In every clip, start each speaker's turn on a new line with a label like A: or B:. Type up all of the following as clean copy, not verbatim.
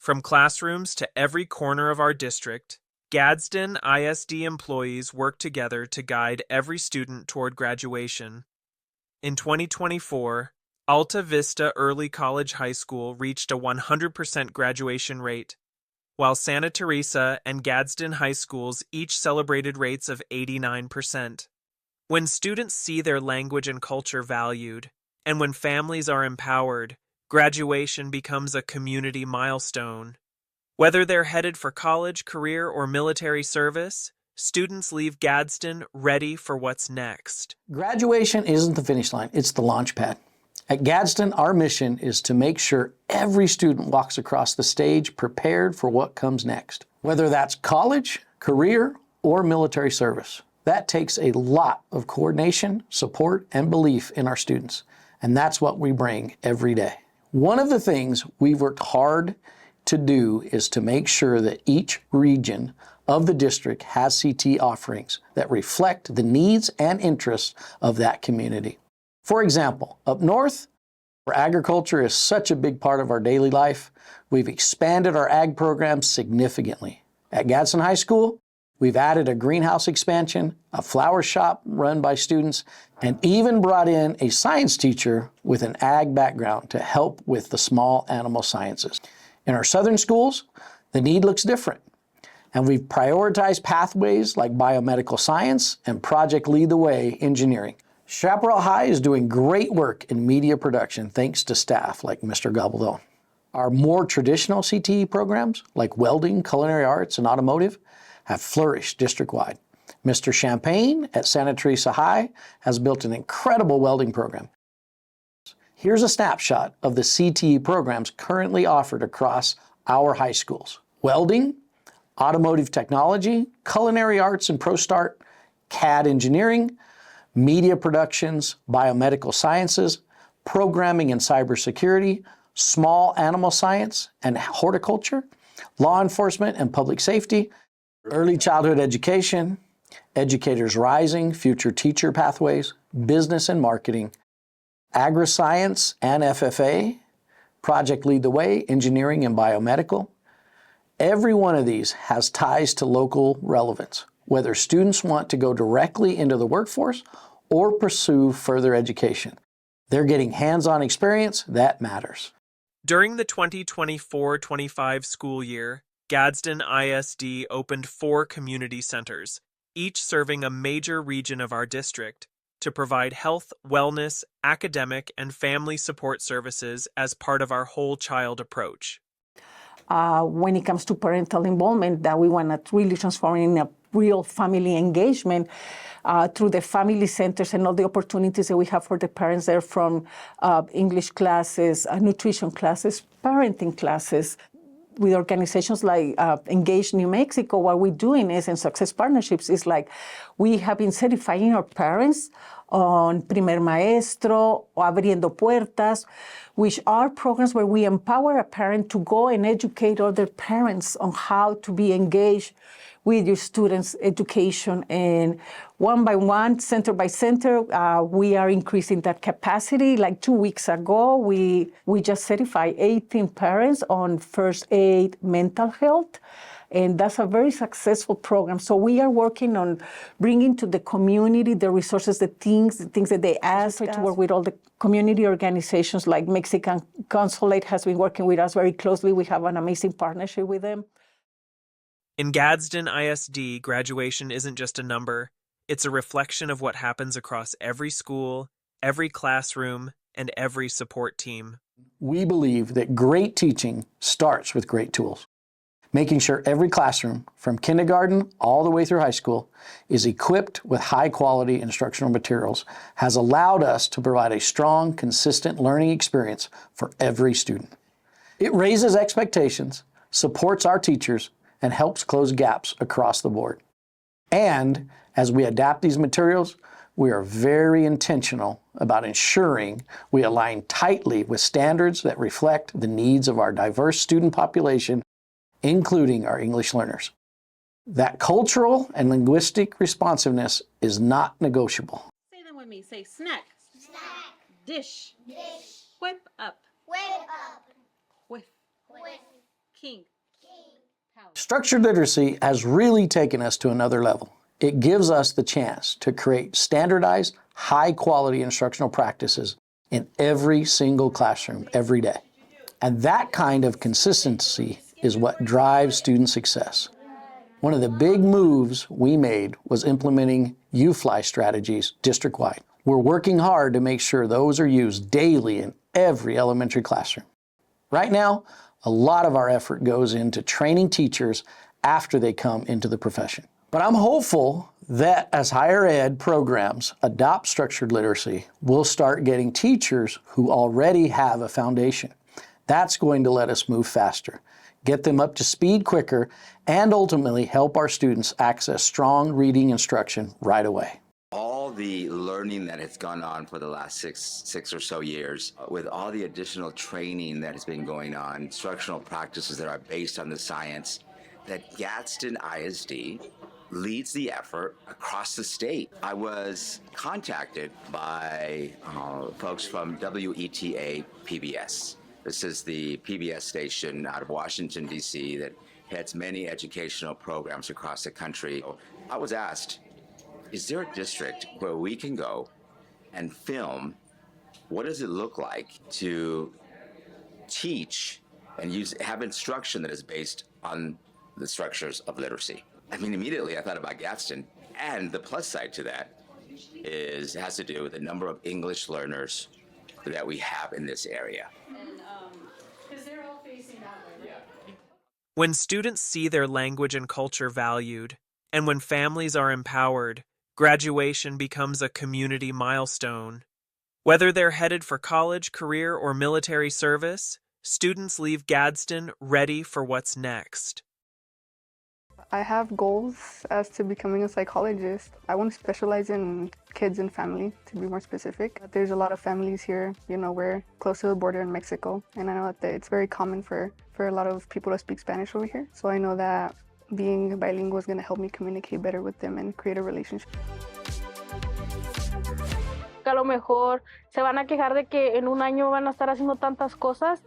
A: From classrooms to every corner of our district, Gadsden ISD employees work together to guide every student toward graduation. In 2024, Alta Vista Early College High School reached a 100% graduation rate, while Santa Teresa and Gadsden High Schools each celebrated rates of 89%. When students see their language and culture valued, and when families are empowered, graduation becomes a community milestone. Whether they're headed for college, career, or military service, students leave Gadsden ready for what's next.
B: Graduation isn't the finish line, it's the launch pad. At Gadsden, our mission is to make sure every student walks across the stage prepared for what comes next. Whether that's college, career, or military service. That takes a lot of coordination, support, and belief in our students. And that's what we bring every day. One of the things we've worked hard to do is to make sure that each region of the district has CT offerings that reflect the needs and interests of that community. For example, up north, where agriculture is such a big part of our daily life, we've expanded our ag programs significantly. At Gadsden High School, we've added a greenhouse expansion, a flower shop run by students, and even brought in a science teacher with an ag background to help with the small animal sciences. In our southern schools, the need looks different, and we've prioritized pathways like biomedical science and Project Lead the Way engineering. Chaparral High is doing great work in media production thanks to staff like Mr. Gabaldon. Our more traditional CTE programs like welding, culinary arts, and automotive have flourished district-wide. Mr. Champagne at Santa Teresa High has built an incredible welding program. Here's a snapshot of the CTE programs currently offered across our high schools. Welding, automotive technology, culinary arts and ProStart, CAD engineering, media productions, biomedical sciences, programming and cybersecurity, small animal science and horticulture, law enforcement and public safety, early childhood education, Educators Rising, future teacher pathways, business and marketing, agri-science and FFA, Project Lead the Way, engineering and biomedical. Every one of these has ties to local relevance, whether students want to go directly into the workforce or pursue further education. They're getting hands-on experience that matters.
A: During the 2024-25 school year, Gadsden ISD opened 4 community centers, each serving a major region of our district, to provide health, wellness, academic, and family support services as part of our whole child approach.
C: When it comes to parental involvement, that we want to really transform in a real family engagement through the family centers and all the opportunities that we have for the parents there, from English classes, nutrition classes, parenting classes. With organizations like Engage New Mexico, what we're doing is, in Success Partnerships, is like we have been certifying our parents on Primer Maestro, or Abriendo Puertas, which are programs where we empower a parent to go and educate other parents on how to be engaged with your students' education. And one by one, center by center, we are increasing that capacity. Like 2 weeks ago, we just certified 18 parents on first aid mental health. And that's a very successful program. So we are working on bringing to the community the resources, the things that they ask to work with all the community organizations, like Mexican Consulate has been working with us very closely. We have an amazing partnership with them.
A: In Gadsden ISD, graduation isn't just a number. It's a reflection of what happens across every school, every classroom, and every support team.
B: We believe that great teaching starts with great tools. Making sure every classroom, from kindergarten all the way through high school, is equipped with high-quality instructional materials has allowed us to provide a strong, consistent learning experience for every student. It raises expectations, supports our teachers, and helps close gaps across the board. And as we adapt these materials, we are very intentional about ensuring we align tightly with standards that reflect the needs of our diverse student population, including our English learners. That cultural and linguistic responsiveness is not negotiable.
D: Say them with me. Say snack.
E: Snack.
D: Dish.
E: Dish.
D: Whip up.
E: Whip up.
D: Whiff.
E: Whiff.
B: Structured literacy has really taken us to another level. It gives us the chance to create standardized, high-quality instructional practices in every single classroom every day. And that kind of consistency is what drives student success. One of the big moves we made was implementing U-Fly strategies district-wide. We're working hard to make sure those are used daily in every elementary classroom. Right now, a lot of our effort goes into training teachers after they come into the profession. But I'm hopeful that as higher ed programs adopt structured literacy, we'll start getting teachers who already have a foundation. That's going to let us move faster, get them up to speed quicker, and ultimately help our students access strong reading instruction right away.
D: All the learning that has gone on for the last six or so years, with all the additional training that has been going on, instructional practices that are based on the science, that Gadsden ISD leads the effort across the state. I was contacted by folks from WETA PBS. This is the PBS station out of Washington, D.C. that heads many educational programs across the country. I was asked, is there a district where we can go and film what does it look like to teach and have instruction that is based on the structures of literacy? I mean, immediately I thought about Gadsden, and the plus side to that has to do with the number of English learners that we have in this area.
E: Because they're all facing that way, right? Yeah.
A: When students see their language and culture valued, and when families are empowered, graduation becomes a community milestone. Whether they're headed for college, career, or military service, students leave Gadsden ready for what's next.
F: I have goals as to becoming a psychologist. I want to specialize in kids and family, to be more specific. There's a lot of families here, we're close to the border in Mexico, and I know that it's very common for a lot of people to speak Spanish over here. So I know that being bilingual is going to help me communicate better with them and create a relationship.
E: A lo mejor se van a quejar de que en un año van a estar haciendo tantas cosas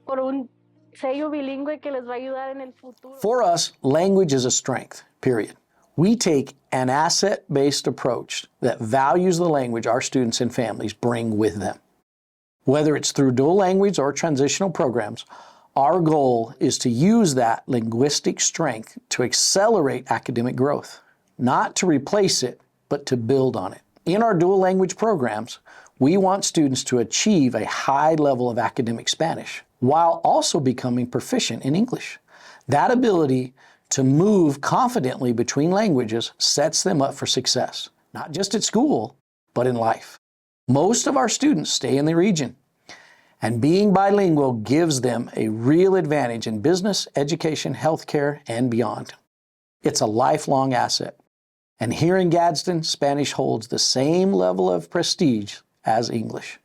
E: por un sello bilingüe que les va a ayudar en el futuro.
B: For us, language is a strength, period. We take an asset-based approach that values the language our students and families bring with them. Whether it's through dual language or transitional programs, our goal is to use that linguistic strength to accelerate academic growth, not to replace it, but to build on it. In our dual language programs, we want students to achieve a high level of academic Spanish while also becoming proficient in English. That ability to move confidently between languages sets them up for success, not just at school, but in life. Most of our students stay in the region, and being bilingual gives them a real advantage in business, education, healthcare, and beyond. It's a lifelong asset. And here in Gadsden, Spanish holds the same level of prestige as English,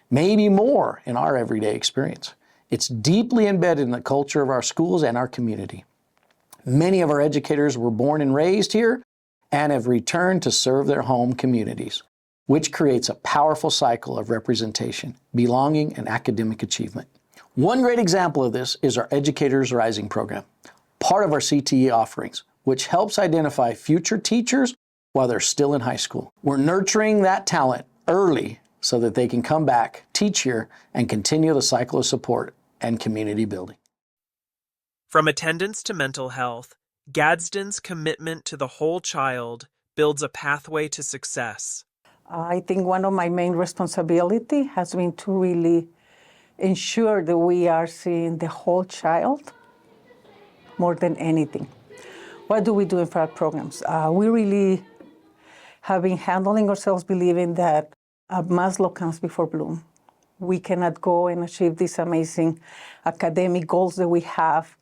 B: maybe more in our everyday experience. It's deeply embedded in the culture of our schools and our community. Many of our educators were born and raised here and have returned to serve their home communities, which creates a powerful cycle of representation, belonging, and academic achievement. One great example of this is our Educators Rising program, part of our CTE offerings, which helps identify future teachers while they're still in high school. We're nurturing that talent early so that they can come back, teach here, and continue the cycle of support and community building.
A: From attendance to mental health, Gadsden's commitment to the whole child builds a pathway to success.
C: I think one of my main responsibilities has been to really ensure that we are seeing the whole child more than anything. What do we do in our programs? We really have been handling ourselves believing that Maslow comes before Bloom. We cannot go and achieve these amazing academic goals that we have,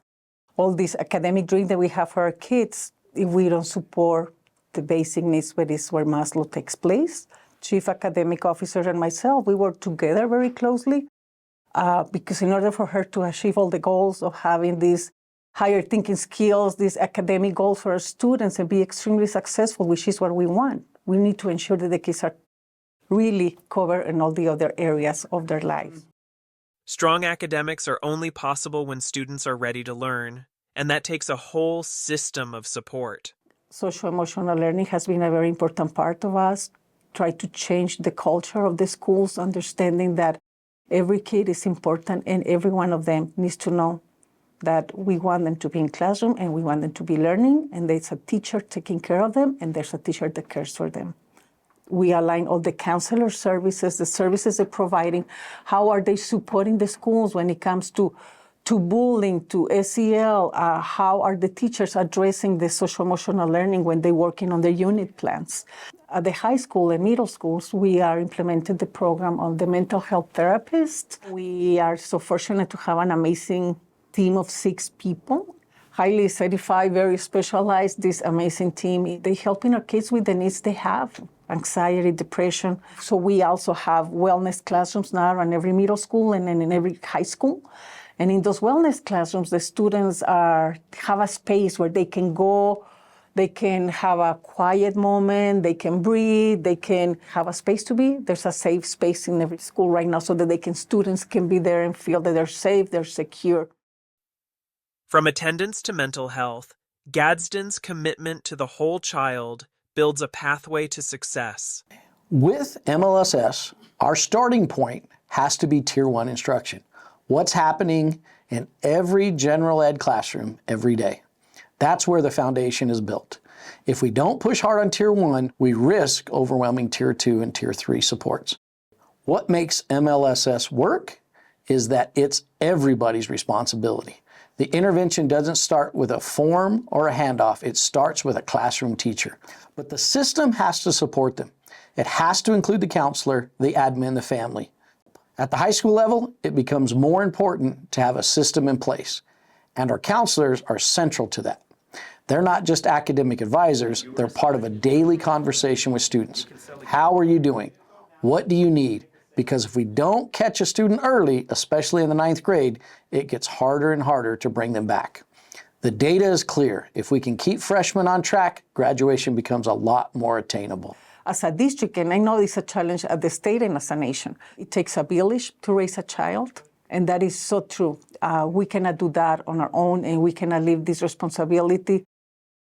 C: all these academic dreams that we have for our kids, if we don't support the basic needs, which is where Maslow takes place. Chief Academic Officer and myself, we work together very closely because in order for her to achieve all the goals of having these higher thinking skills, these academic goals for our students and be extremely successful, which is what we want, we need to ensure that the kids are really covered in all the other areas of their lives.
A: Strong academics are only possible when students are ready to learn, and that takes a whole system of support.
C: Social-emotional learning has been a very important part of us. Try to change the culture of the schools, understanding that every kid is important and every one of them needs to know that we want them to be in classroom and we want them to be learning, and there's a teacher taking care of them and there's a teacher that cares for them. We align all the counselor services, the services they're providing. How are they supporting the schools when it comes to bullying, to SEL? How are the teachers addressing the social-emotional learning when they're working on their unit plans? At the high school and middle schools, we are implementing the program of the mental health therapist. We are so fortunate to have an amazing team of 6 people, highly certified, very specialized, this amazing team. They're helping our kids with the needs they have, anxiety, depression. So we also have wellness classrooms now in every middle school and then in every high school. And in those wellness classrooms, the students have a space where they can go, they can have a quiet moment, they can breathe, they can have a space to be. There's a safe space in every school right now so that students can be there and feel that they're safe, they're secure.
A: From attendance to mental health, Gadsden's commitment to the whole child builds a pathway to success.
B: With MLSS, our starting point has to be Tier 1 instruction. What's happening in every general ed classroom every day. That's where the foundation is built. If we don't push hard on Tier 1, we risk overwhelming Tier 2 and Tier 3 supports. What makes MLSS work is that it's everybody's responsibility. The intervention doesn't start with a form or a handoff. It starts with a classroom teacher. But the system has to support them. It has to include the counselor, the admin, the family. At the high school level, it becomes more important to have a system in place. And our counselors are central to that. They're not just academic advisors, they're part of a daily conversation with students. How are you doing? What do you need? Because if we don't catch a student early, especially in the 9th grade, it gets harder and harder to bring them back. The data is clear. If we can keep freshmen on track, graduation becomes a lot more attainable.
C: As a district, and I know it's a challenge at the state and as a nation, it takes a village to raise a child, and that is so true. We cannot do that on our own, and we cannot leave this responsibility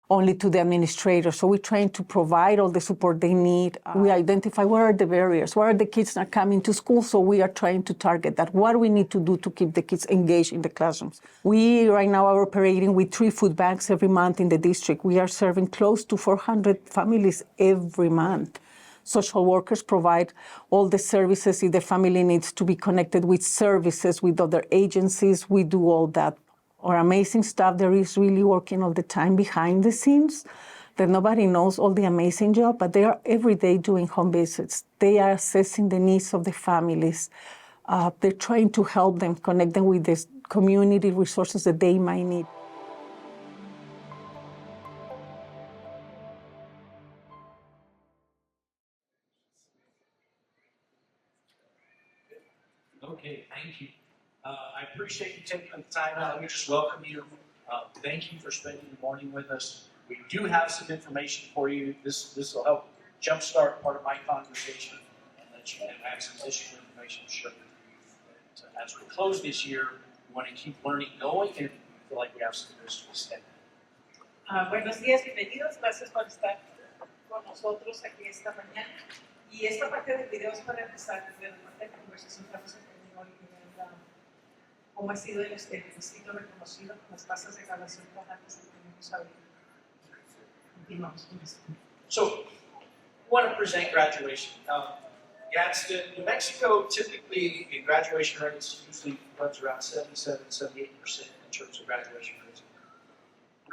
C: only to the administrator. So we're trying to provide all the support they need. We identify what are the barriers, what are the kids not coming to school, so we are trying to target that. What do we need to do to keep the kids engaged in the classrooms? We right now are operating with 3 food banks every month in the district. We are serving close to 400 families every month. Social workers provide all the services if the family needs to be connected with services, with other agencies. We do all that. Our amazing staff there is really working all the time behind the scenes, that nobody knows all the amazing job, but they are every day doing home visits. They are assessing the needs of the families. They're trying to help them, connect them with the community resources that they might need.
G: Okay, thank you. I appreciate you taking the time out. Let me just welcome you. Thank you for spending the morning with us. We do have some information for you. This will help jumpstart part of my conversation and let you have some additional information to share with you. As we close this year, we want to keep learning going and feel like we have some news to step.
H: Buenos días, bienvenidos. Gracias por estar con nosotros aquí esta mañana. Y esta parte del video es para empezar desde la parte de la conversación que hemos tenido hoy, cómo ha sido el distrito reconocido con las tasas de graduación más altas que tenemos ahorita. Continuamos con esto.
G: So, we want to present graduation. Gadsden, New Mexico, typically in graduation rates usually runs around 77, 78% in terms of graduation rates.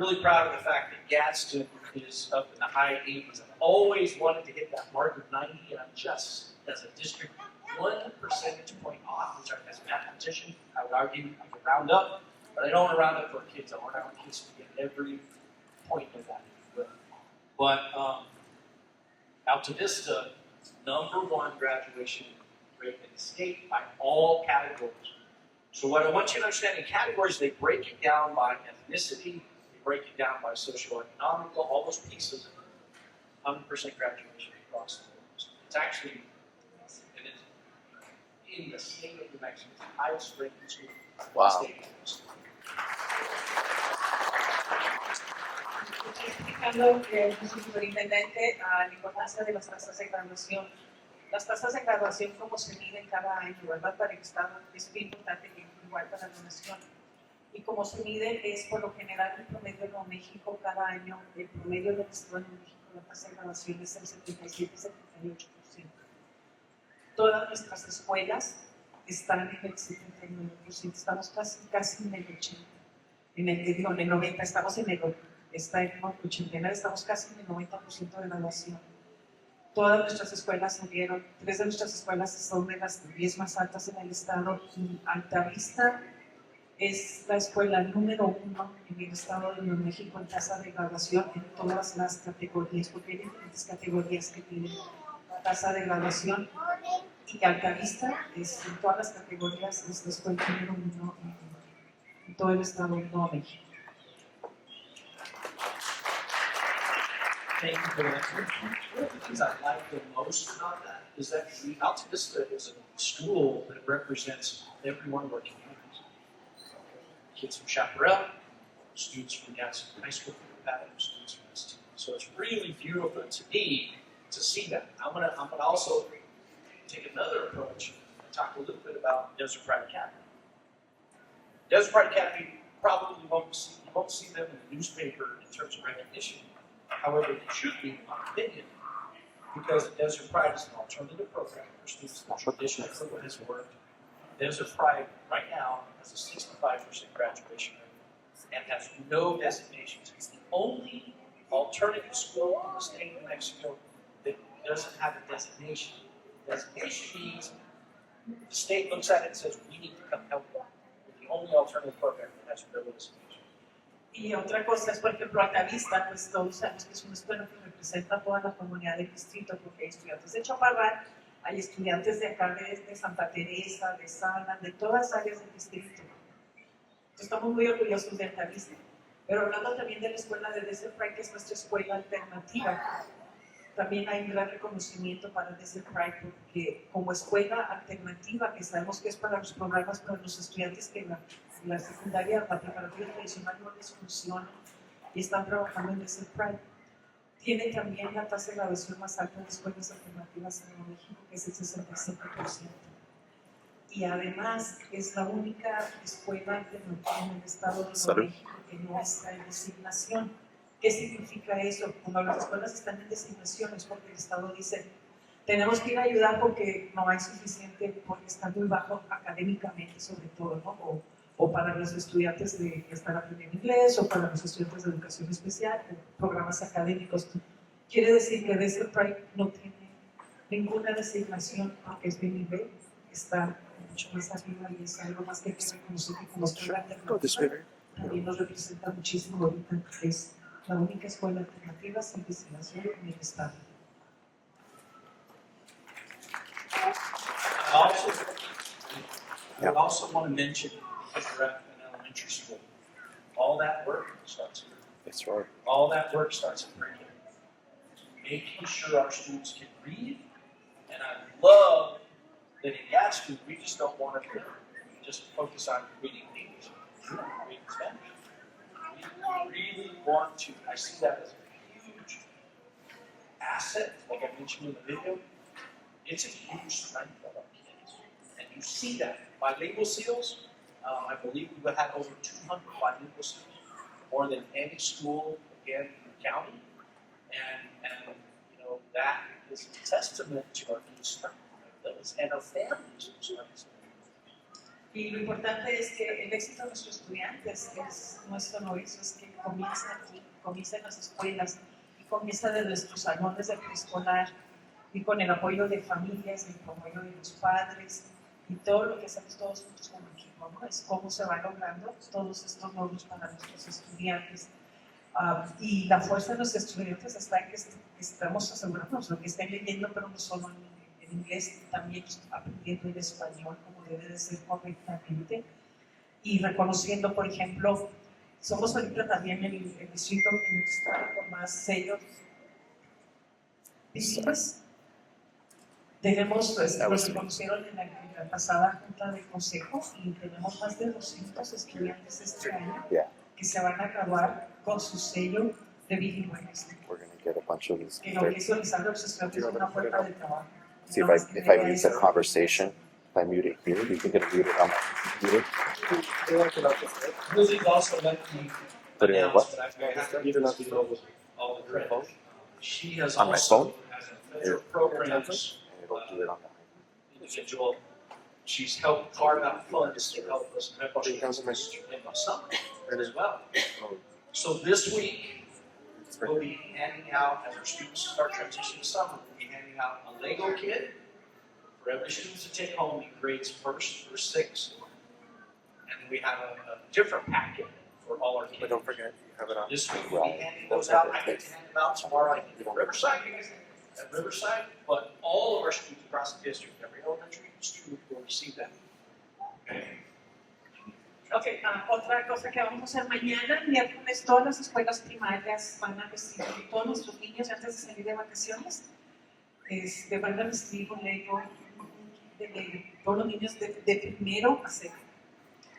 G: Really proud of the fact that Gadsden is up in the high 80s. I've always wanted to hit that mark of 90, and I'm just, as a district, 1 percentage point off, which as a mathematician, I would argue I could round up, but I don't want to round up for kids. I want our kids to get every point of that. But Alta Vista, #1 graduation rate in the state by all categories. So what I want you to understand in categories, they break it down by ethnicity, they break it down by socio-economical, all those pieces. 100% graduation across the board. It's actually, in the state of New Mexico. It's the highest rated school in the
B: Wow.
G: state of New Mexico.
H: Explicando el superintendente la importancia de las tasas de graduación. Las tasas de graduación, como se miden cada año, ¿verdad? Para el Estado es bien importante que igual para la nación. Y como se mide es por lo general el promedio de Nuevo México cada año, el promedio del Estado de Nuevo México, la tasa de graduación es el 77-78%. Todas nuestras escuelas están en el 79%, estamos casi en el 80%. En el 90%, estamos en el 89%, estamos casi en el 90% de graduación. Todas nuestras escuelas salieron, 3 de nuestras escuelas son de las 10 más altas en el estado y Altavista es la escuela número 1 en el estado de Nuevo México en tasa de graduación en todas las categorías, porque hay diferentes categorías que tienen tasa de graduación y Altavista es en todas las categorías es la escuela número 1 en todo el estado de Nuevo México.
G: Thank you for that. One of the things I like the most about that is that Alta Vista is a school that represents every one of our communities. Kids from Chaparral, students from Gadsden High School, students from ST. So it's really beautiful to me to see that. I'm gonna also take another approach and talk a little bit about Desert Pride Academy. Desert Pride Academy probably won't see them in the newspaper in terms of recognition. However, it should be, in my opinion, because Desert Pride is an alternative program for students that traditionally has worked. Desert Pride right now has a 65% graduation rate and has no designations. It's the only alternative school in the state of New Mexico that doesn't have a designation. Designation means the state looks at it and says, we need to come help you. We're the only alternative program that has no designation.
H: Y otra cosa es, por ejemplo, Altavista, pues todos sabemos que es una escuela que representa a toda la comunidad del distrito, porque hay estudiantes de Chaparral, hay estudiantes de acá de Santa Teresa, de Sana, de todas las áreas del distrito. Entonces, estamos muy orgullosos de Altavista. Pero hablando también de la escuela de Desert Pride, que es nuestra escuela alternativa, también hay un gran reconocimiento para Desert Pride, porque como escuela alternativa, que sabemos que es para los programas para los estudiantes que la secundaria, la preparatoria tradicional no les funciona y están trabajando en Desert Pride. Tiene también la tasa de graduación más alta de escuelas alternativas en México, que es el 67%. Y además es la única escuela alternativa en el estado de Nuevo México que no está en designación. ¿Qué significa eso? Cuando las escuelas están en designación es porque el estado dice tenemos que ir a ayudar porque no hay suficiente, porque está muy bajo académicamente sobre todo, ¿no? O para los estudiantes que están aprendiendo inglés, o para los estudiantes de educación especial, o programas académicos. Quiere decir que Desert Pride no tiene ninguna designación porque es bilingüe, está mucho más arriba y es algo más que hay que reconocer que como escuela alternativa también nos representa muchísimo ahorita, que es la única escuela alternativa sin designación en el estado.
G: I also want to mention an elementary school. All that work starts here.
B: That's right.
G: All that work starts in curriculum. Making sure our students can read, and I love that in Gadsden we just don't want to just focus on reading English. We want to read Spanish. We really want to. I see that as a huge asset, like I mentioned in the video. It's a huge strength of our kids, and you see that. Bilingual seals, I believe we had over 200 bilingual seals, more than any school again in the county, and you know that is a testament to our kids' strength and our families' strength.
H: Y lo importante es que el éxito de nuestros estudiantes es nuestro novicio, es que comienza aquí, comienza en las escuelas y comienza desde nuestros salones de preescolar y con el apoyo de familias, el apoyo de los padres y todo lo que hacemos todos juntos como equipo, ¿no? Es cómo se van logrando todos estos logros para nuestros estudiantes. Y la fuerza de los estudiantes está en que estamos asegurándonos lo que estén leyendo, pero no solo en inglés, también aprendiendo el español como debe de ser correctamente y reconociendo, por ejemplo, somos ahorita también el distrito en el estado con más sellos bilingües. Tenemos, pues, los que conocieron en la pasada junta de consejo, y tenemos más de 200 estudiantes este año que se van a graduar con su sello de bilingües.
I: We're going to get a bunch of these.
H: Que lo visualizar a los estudiantes es una puerta de trabajo.
I: See if I mute the conversation, if I mute it here, do you think it'll mute it on my computer?
G: Lizzie's also let me
I: Put it in
G: announce,
I: what?
G: but I have to give Lizzie all the credit. She has
I: On my
G: also,
I: phone?
G: as a federal programs
I: It'll do it on
G: individual, she's helped carve out funds to help us membership in the summer as well. So this week, we'll be handing out, as our students start transitioning to summer, we'll be handing out a Lego kit for every student to take home in grades first through sixth. And then we have a different packet for all our kids.
I: But don't forget, you have it on.
G: This week we'll be handing those out. I get to hand them out tomorrow, I think, at Riverside, but all of our students across the district, every elementary student will receive that. Okay.
H: Ok, otra cosa que vamos a hacer mañana, miércoles, todas las escuelas primarias van a recibir, todos nuestros niños antes de salir de vacaciones, van a recibir un Lego de Lego. Todos los niños de primero a sexto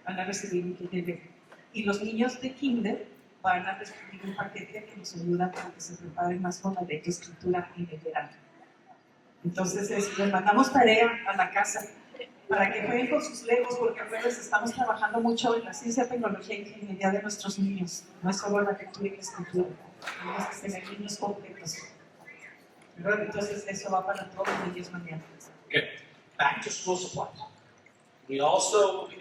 H: van a recibir un kit de Lego. Y los niños de kinder van a recibir un paquete que nos ayuda para que se preparen más con la lectoescritura en el verano. Entonces, les mandamos tarea a la casa para que jueguen con sus legos, porque acuérdense, estamos trabajando mucho en la ciencia, tecnología e ingeniería de nuestros niños. No es solo la lectura y la escritura. Tenemos que tener niños completos. Entonces, eso va para todos los niños mañana.
G: Okay, back to school supplies. We also, we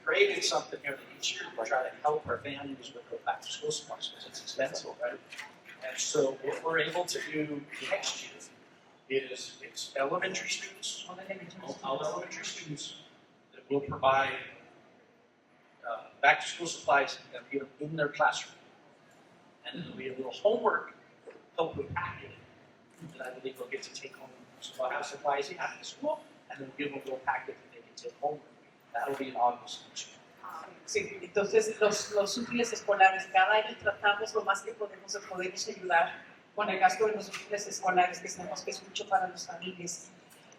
G: created something here that each year we try to help our families with their back to school supplies because it's expensive, right? And so what we're able to do next year is it's elementary students, all elementary students that will provide back to school supplies that we give them in their classroom. And then there'll be a little homework help with packet that I believe they'll get to take home. So they'll have supplies after school, and then we'll give them a little packet that they can take home. That'll be in August next year.
H: Sí, entonces los útiles escolares, cada año tratamos lo más que podemos de podernos ayudar con el gasto de los útiles escolares, que sabemos que es mucho para las familias.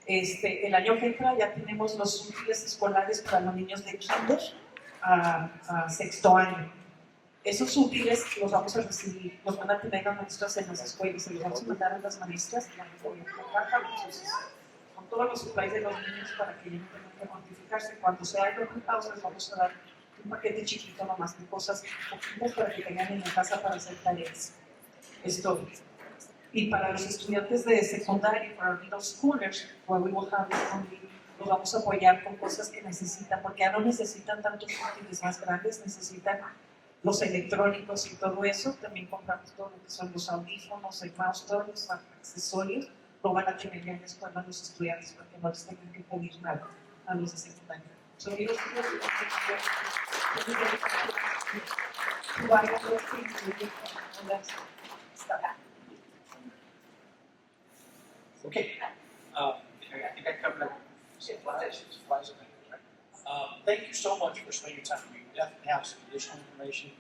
H: El año que entra ya tenemos los útiles escolares para los niños de kinder a sexto año. Esos útiles los vamos a recibir, los van a tener las maestras en las escuelas, se los vamos a mandar a las maestras con todos los supplies de los niños para que ellos no tengan que cuantificarse. Cuando sea el resultado, les vamos a dar un paquete chiquito nomás de cosas poquitas para que tengan en la casa para hacer tareas. Esto. Y para los estudiantes de secundaria, para los middle schoolers, where we will have this only, los vamos a apoyar con cosas que necesitan, porque ya no necesitan tantos útiles más grandes, necesitan los electrónicos y todo eso. También compramos todo lo que son los audífonos, el mouse, todos los accesorios, lo van a tener ya en la escuela los estudiantes para que no les tengan que pedir nada a los de secundaria. So, middle schoolers,
G: Okay. I think I covered supplies. Thank you so much for spending your time. We definitely have some additional information.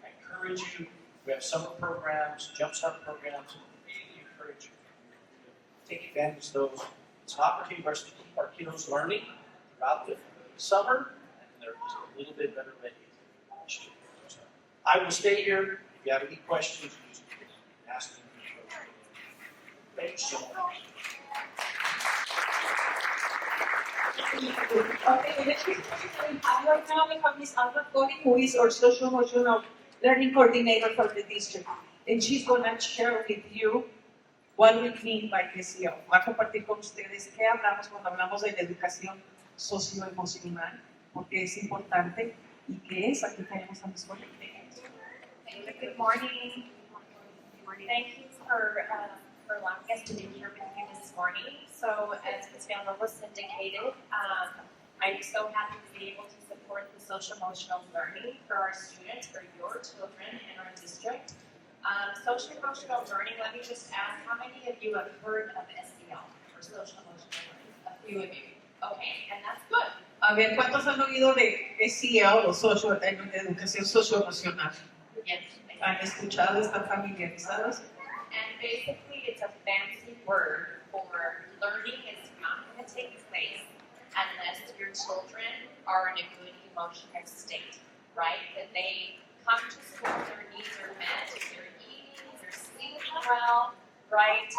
G: I encourage you. We have summer programs, jumpstart programs. Really encourage you to take advantage of those. It's an opportunity for us to keep our kiddos learning throughout the summer, and they're just a little bit better ready next year. So I will stay here. If you have any questions, you can ask them. Thank you so much.
H: Okay, the next person we have right now, we have Ms. Alba Cody, who is our social emotional learning coordinator for the district. And she's going to share with you what we mean by SEO. Va a compartir con ustedes qué hablamos cuando hablamos de la educación socioemocional, porque es importante y qué es. Aquí tenemos a Ms. Cody.
J: Good morning. Thank you for allowing us to be here with you this morning. So, as Ms. Villalobos indicated, I'm so happy to be able to support the social emotional learning for our students, for your children in our district. Social emotional learning, let me just ask, how many of you have heard of SEL, or social emotional learning? A few of you. Okay, and that's good.
H: A ver, ¿cuántos han oído de SEL o educación socioemocional?
J: Yes.
H: ¿Han escuchado? ¿Están familiarizados?
J: And basically, it's a fancy word therefore, learning is not going to take place unless your children are in a good emotional state, right? That they come to school, their needs are met, they're eating, they're sleeping well, right?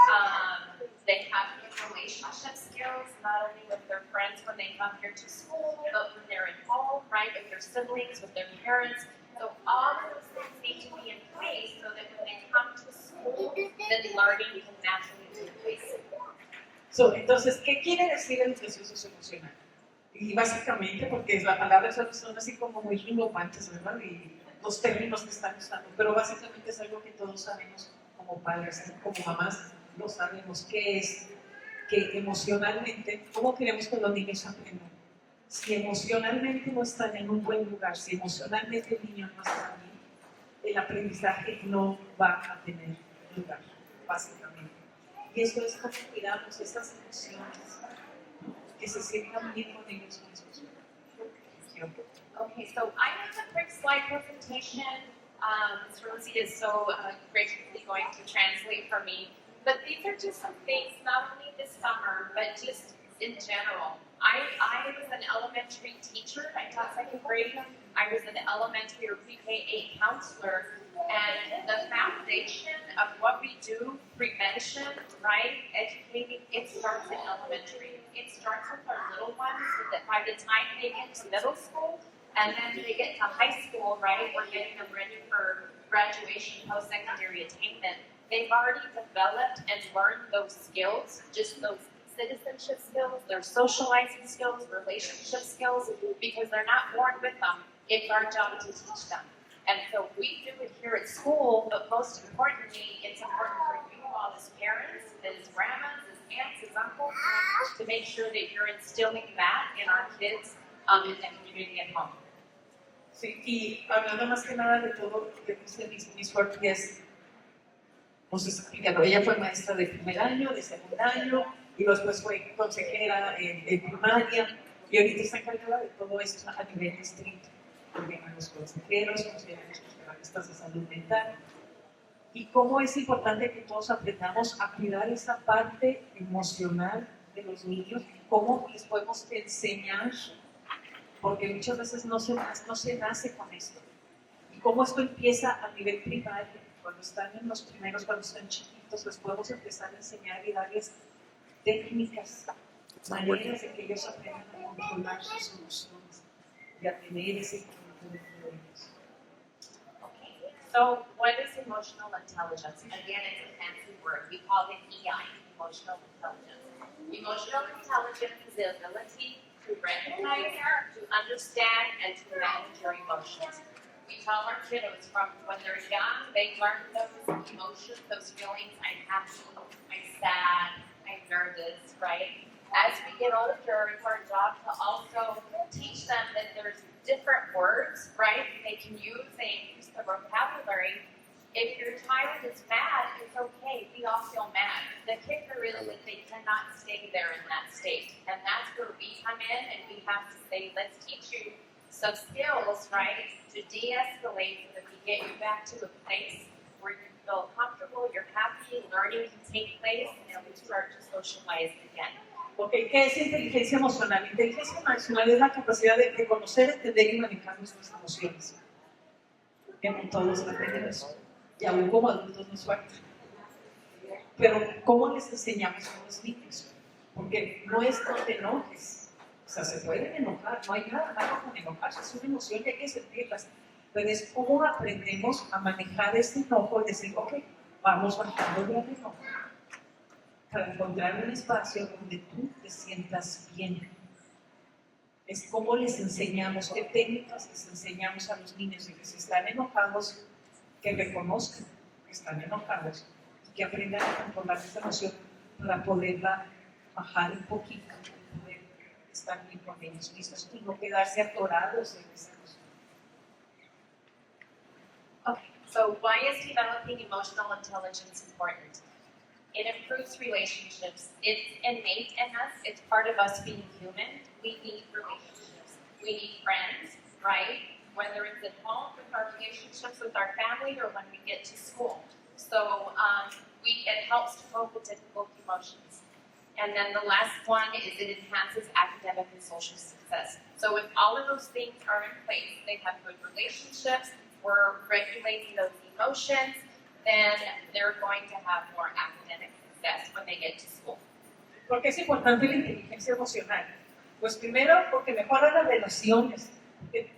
J: They have good relationship skills, not only with their friends when they come here to school, but when they're at home, right? With their siblings, with their parents. So all of those things need to be in place so that when they come to school, then learning can naturally take place.
H: So, entonces, ¿qué quiere decir educación socioemocional? Y básicamente, porque las palabras son así como muy rimbobantes, ¿verdad? Y los términos que están usando, pero básicamente es algo que todos sabemos como padres, como mamás, lo sabemos, que es que emocionalmente, ¿cómo queremos que los niños aprendan? Si emocionalmente no están en un buen lugar, si emocionalmente el niño no está bien, el aprendizaje no va a tener lugar, básicamente. Y eso es como cuidamos esas emociones, que se sientan bien con ellos mismos.
J: Okay, so I have a quick slide presentation. Ms. Rosie is so graciously going to translate for me. But these are just some things, not only this summer, but just in general. I was an elementary teacher. I taught second grade. I was an elementary or pre-K 8 counselor. And the foundation of what we do, prevention, right, educating, it starts in elementary. It starts with our little ones so that by the time they get to middle school and then they get to high school, right, we're getting them ready for graduation, post-secondary attainment. They've already developed and learned those skills, just those citizenship skills, their socializing skills, relationship skills, because they're not born with them. It's our job to teach them. And so we do it here at school, but most importantly, it's important for you all as parents, as grandmas, as aunts, as uncles, to make sure that you're instilling that in our kids in the community at home.
H: Sí, y hablando más que nada de todo lo que dice Miss Forti es, nos está explicando, ella fue maestra de primer año, de segundo año, y después fue consejera en primaria, y ahorita está encargada de todo esto a nivel distrito. También a los consejeros, consejeros especialistas de salud mental. Y cómo es importante que todos aprendamos a cuidar esa parte emocional de los niños, cómo les podemos enseñar, porque muchas veces no se nace con esto. Y cómo esto empieza a nivel primario, cuando están en los primeros, cuando están chiquitos, les podemos empezar a enseñar y darles técnicas, maneras de que ellos aprendan a controlar sus emociones y a tener ese control de ellos.
J: Okay, so what is emotional intelligence? Again, it's a fancy word. We call it EI, emotional intelligence. Emotional intelligence is the ability to recognize, to understand, and to manage your emotions. We tell our kiddos from when they're young, they learn those emotions, those feelings. I'm happy, I'm sad, I'm nervous, right? As we get older, it's our job to also teach them that there's different words, right? They can use, they use the vocabulary. If your child is mad, it's okay. We all feel mad. The kicker is that they cannot stay there in that state. And that's where we come in and we have to say, let's teach you some skills, right, to de-escalate so that we get you back to a place where you feel comfortable, you're happy, learning can take place, and we start to socialize again.
H: Okay, ¿qué es inteligencia emocional? Inteligencia emocional es la capacidad de reconocer, entender y manejar nuestras emociones. En todos la tenemos. Y aún como adultos nos falta. Pero, ¿cómo les enseñamos a los niños? Porque no es no te enojes. O sea, se pueden enojar, no hay nada malo con enojarse, es una emoción y hay que sentirlas. Pero es cómo aprendemos a manejar ese enojo y decir, ok, vamos bajando el enojo para encontrar un espacio donde tú te sientas bien. Es cómo les enseñamos, qué técnicas les enseñamos a los niños de que si están enojados, que reconozcan que están enojados y que aprendan a controlar esa emoción para poderla bajar un poquito, poder estar bien con ellos mismos y no quedarse atorados en esa emoción.
J: Okay, so why is developing emotional intelligence important? It improves relationships. It's innate in us. It's part of us being human. We need relationships. We need friends, right? Whether it's at home with our relationships with our family or when we get to school. So it helps to cope with difficult emotions. And then the last one is it enhances academic and social success. So if all of those things are in place, they have good relationships, we're regulating those emotions, then they're going to have more academic success when they get to school.
H: ¿Por qué es importante la inteligencia emocional? Pues primero porque mejora las relaciones.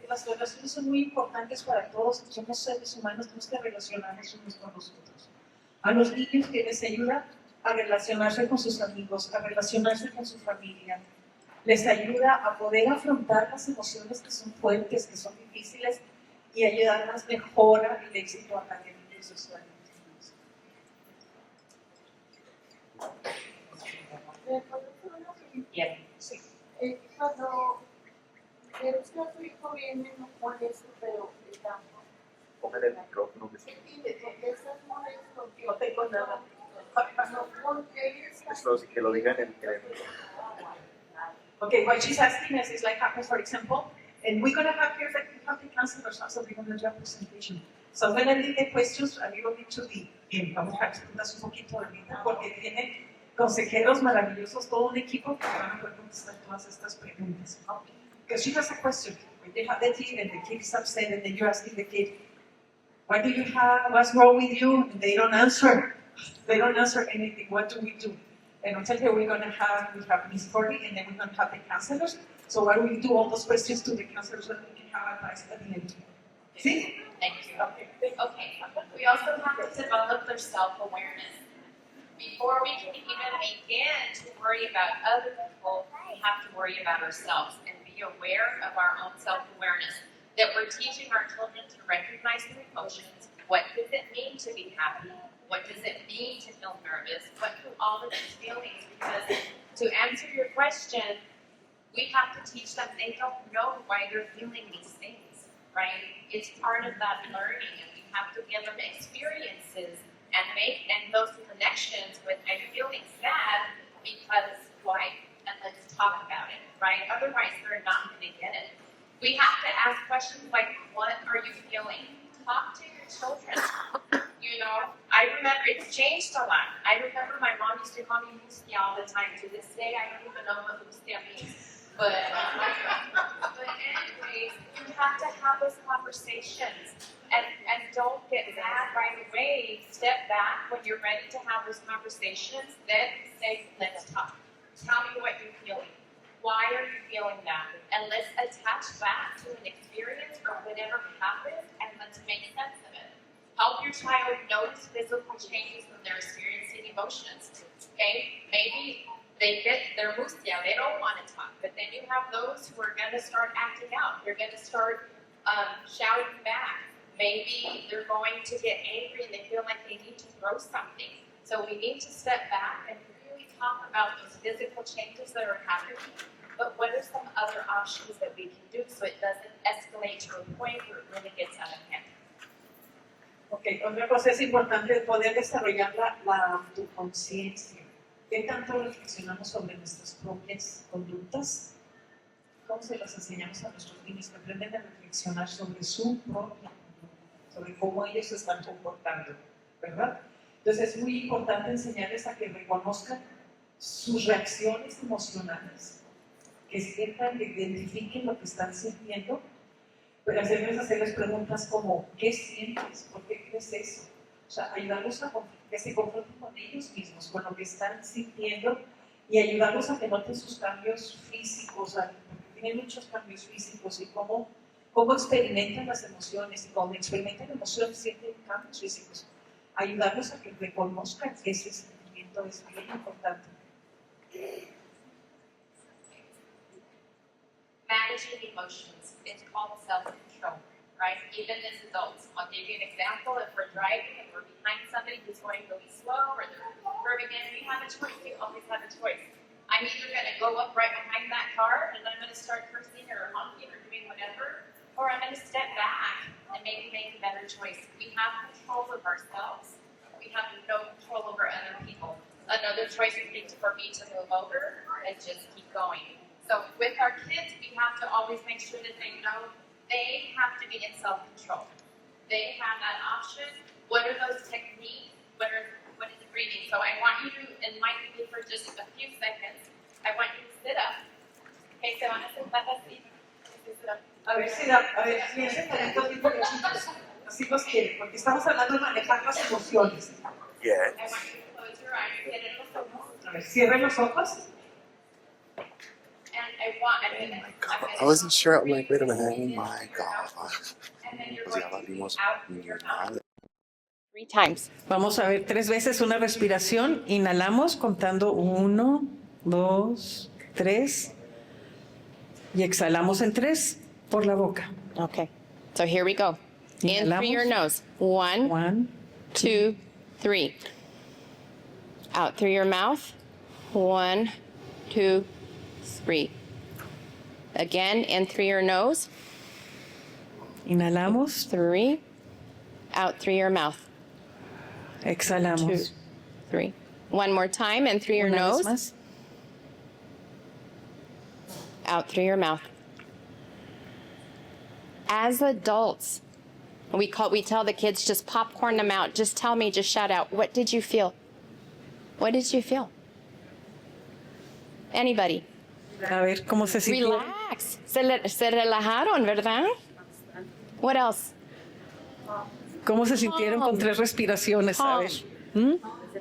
H: Las relaciones son muy importantes para todos, somos seres humanos, tenemos que relacionarnos unos con los otros. A los niños que les ayuda a relacionarse con sus amigos, a relacionarse con su familia, les ayuda a poder afrontar las emociones que son fuertes, que son difíciles y ayudarlas mejora el éxito académico y social.
J: Yeah.
H: Sí.
E: Cuando vemos que tu hijo viene no molesto, pero está
I: Pongan el micrófono.
E: ¿por qué estás molesto?
H: No tengo nada.
E: No, ¿por qué estás
I: Que lo digan en
H: Okay, what she's asking us is like happens, for example, and we're going to have here the counselors also, we're going to do a presentation. So I'm going to leave the questions a little bit to the end. Vamos a preguntas un poquito ahorita porque tiene consejeros maravillosos, todo un equipo que van a poder contestar todas estas preguntas. Because she has a question. When you have the kid and the kid is upset and then you're asking the kid, what do you have? What's wrong with you? And they don't answer. They don't answer anything. What do we do? And I'll tell you, we have Miss Forti, and then we're going to have the counselors. So why don't we do all those questions to the counselors so that we can have advice at the end? See?
J: Thank you.
H: Okay.
J: Okay, we also have to develop their self-awareness. Before we can even begin to worry about other people, we have to worry about ourselves and be aware of our own self-awareness. That we're teaching our children to recognize their emotions. What does it mean to be happy? What does it mean to feel nervous? What do all of these feelings? Because to answer your question, we have to teach them they don't know why they're feeling these things, right? It's part of that learning, and we have to give them experiences and make those connections with I'm feeling sad because why? And let's talk about it, right? Otherwise, they're not going to get it. We have to ask questions like, what are you feeling? Talk to your children. You know, I remember it's changed a lot. I remember my mom used to call me Mustia all the time. To this day, I don't even know what Mustia means. But anyways, you have to have those conversations and don't get mad right away. Step back when you're ready to have those conversations. Then say, let's talk. Tell me what you're feeling. Why are you feeling that? And let's attach that to an experience or whatever happened, and let's make sense of it. Help your child notice physical changes when they're experiencing emotions. Okay? Maybe they're mustia, they don't want to talk, but then you have those who are going to start acting out. They're going to start shouting back. Maybe they're going to get angry and they feel like they need to throw something. So we need to step back and really talk about those physical changes that are happening. But what are some other options that we can do so it doesn't escalate to a point where it really gets out of hand?
H: Ok, otra cosa es importante poder desarrollar la autoconciencia. ¿Qué tanto reflexionamos sobre nuestras propias conductas? ¿Cómo se las enseñamos a nuestros niños que aprenden a reflexionar sobre su propia conducta, sobre cómo ellos se están comportando, ¿verdad? Entonces es muy importante enseñarles a que reconozcan sus reacciones emocionales, que sientan, que identifiquen lo que están sintiendo, pero hacerles preguntas como ¿qué sientes? ¿Por qué crees eso? O sea, ayudarlos a que se confronten con ellos mismos, con lo que están sintiendo y ayudarlos a que noten sus cambios físicos, porque tienen muchos cambios físicos y cómo experimentan las emociones y cuando experimentan emociones sienten cambios físicos. Ayudarlos a que reconozcan que ese sentimiento es bien importante.
J: Managing emotions, it's called self-control, right? Even as adults. I'll give you an example. If we're driving and we're behind somebody who's going really slow or they're curving in, we have a choice. We always have a choice. I'm either going to go up right behind that car and I'm going to start cursing or honking or doing whatever, or I'm going to step back and maybe make a better choice. We have control of ourselves. We have no control over other people. Another choice would be for me to move over and just keep going. So with our kids, we have to always make sure that they know they have to be in self-control. They have that option. What are those techniques? What is breathing? So I want you to enlighten me for just a few seconds. I want you to sit up. Okay, se van a sentar así.
H: A ver si ese talento tipo de chicos, así los quieren, porque estamos hablando de manejar las emociones.
I: Yes.
J: I want you to close your eyes, cierren los ojos.
H: A ver, cierren los ojos.
J: And I'm gonna
I: I wasn't sure. I'm like, wait a minute. Oh my God.
J: and then you're
I: Pues ya
J: going to
I: valimos
J: out through your mouth
I: madre.
J: 3 times.
H: Vamos a ver 3 veces una respiración. Inhalamos contando 1, 2, 3. Y exhalamos en 3 por la boca.
J: Okay, so here we go. In through your
H: Inhalamos.
J: nose. 1,
H: 1,
J: 2, 3. Out through your mouth. 1, 2, 3. Again, in through your nose.
H: inhalamos,
J: 3. Out through your mouth. 2,
H: exhalamos.
J: 3. One more time, in through your
H: Una vez
J: nose.
H: más.
J: Out through your mouth. As adults, we tell the kids, just popcorn them out. Just tell me, just shout out. What did you feel? What did you feel? Anybody?
H: A ver cómo se sintió.
J: Relax. Se relajaron, ¿verdad? What else?
H: ¿Cómo se sintieron con 3 respiraciones? A ver.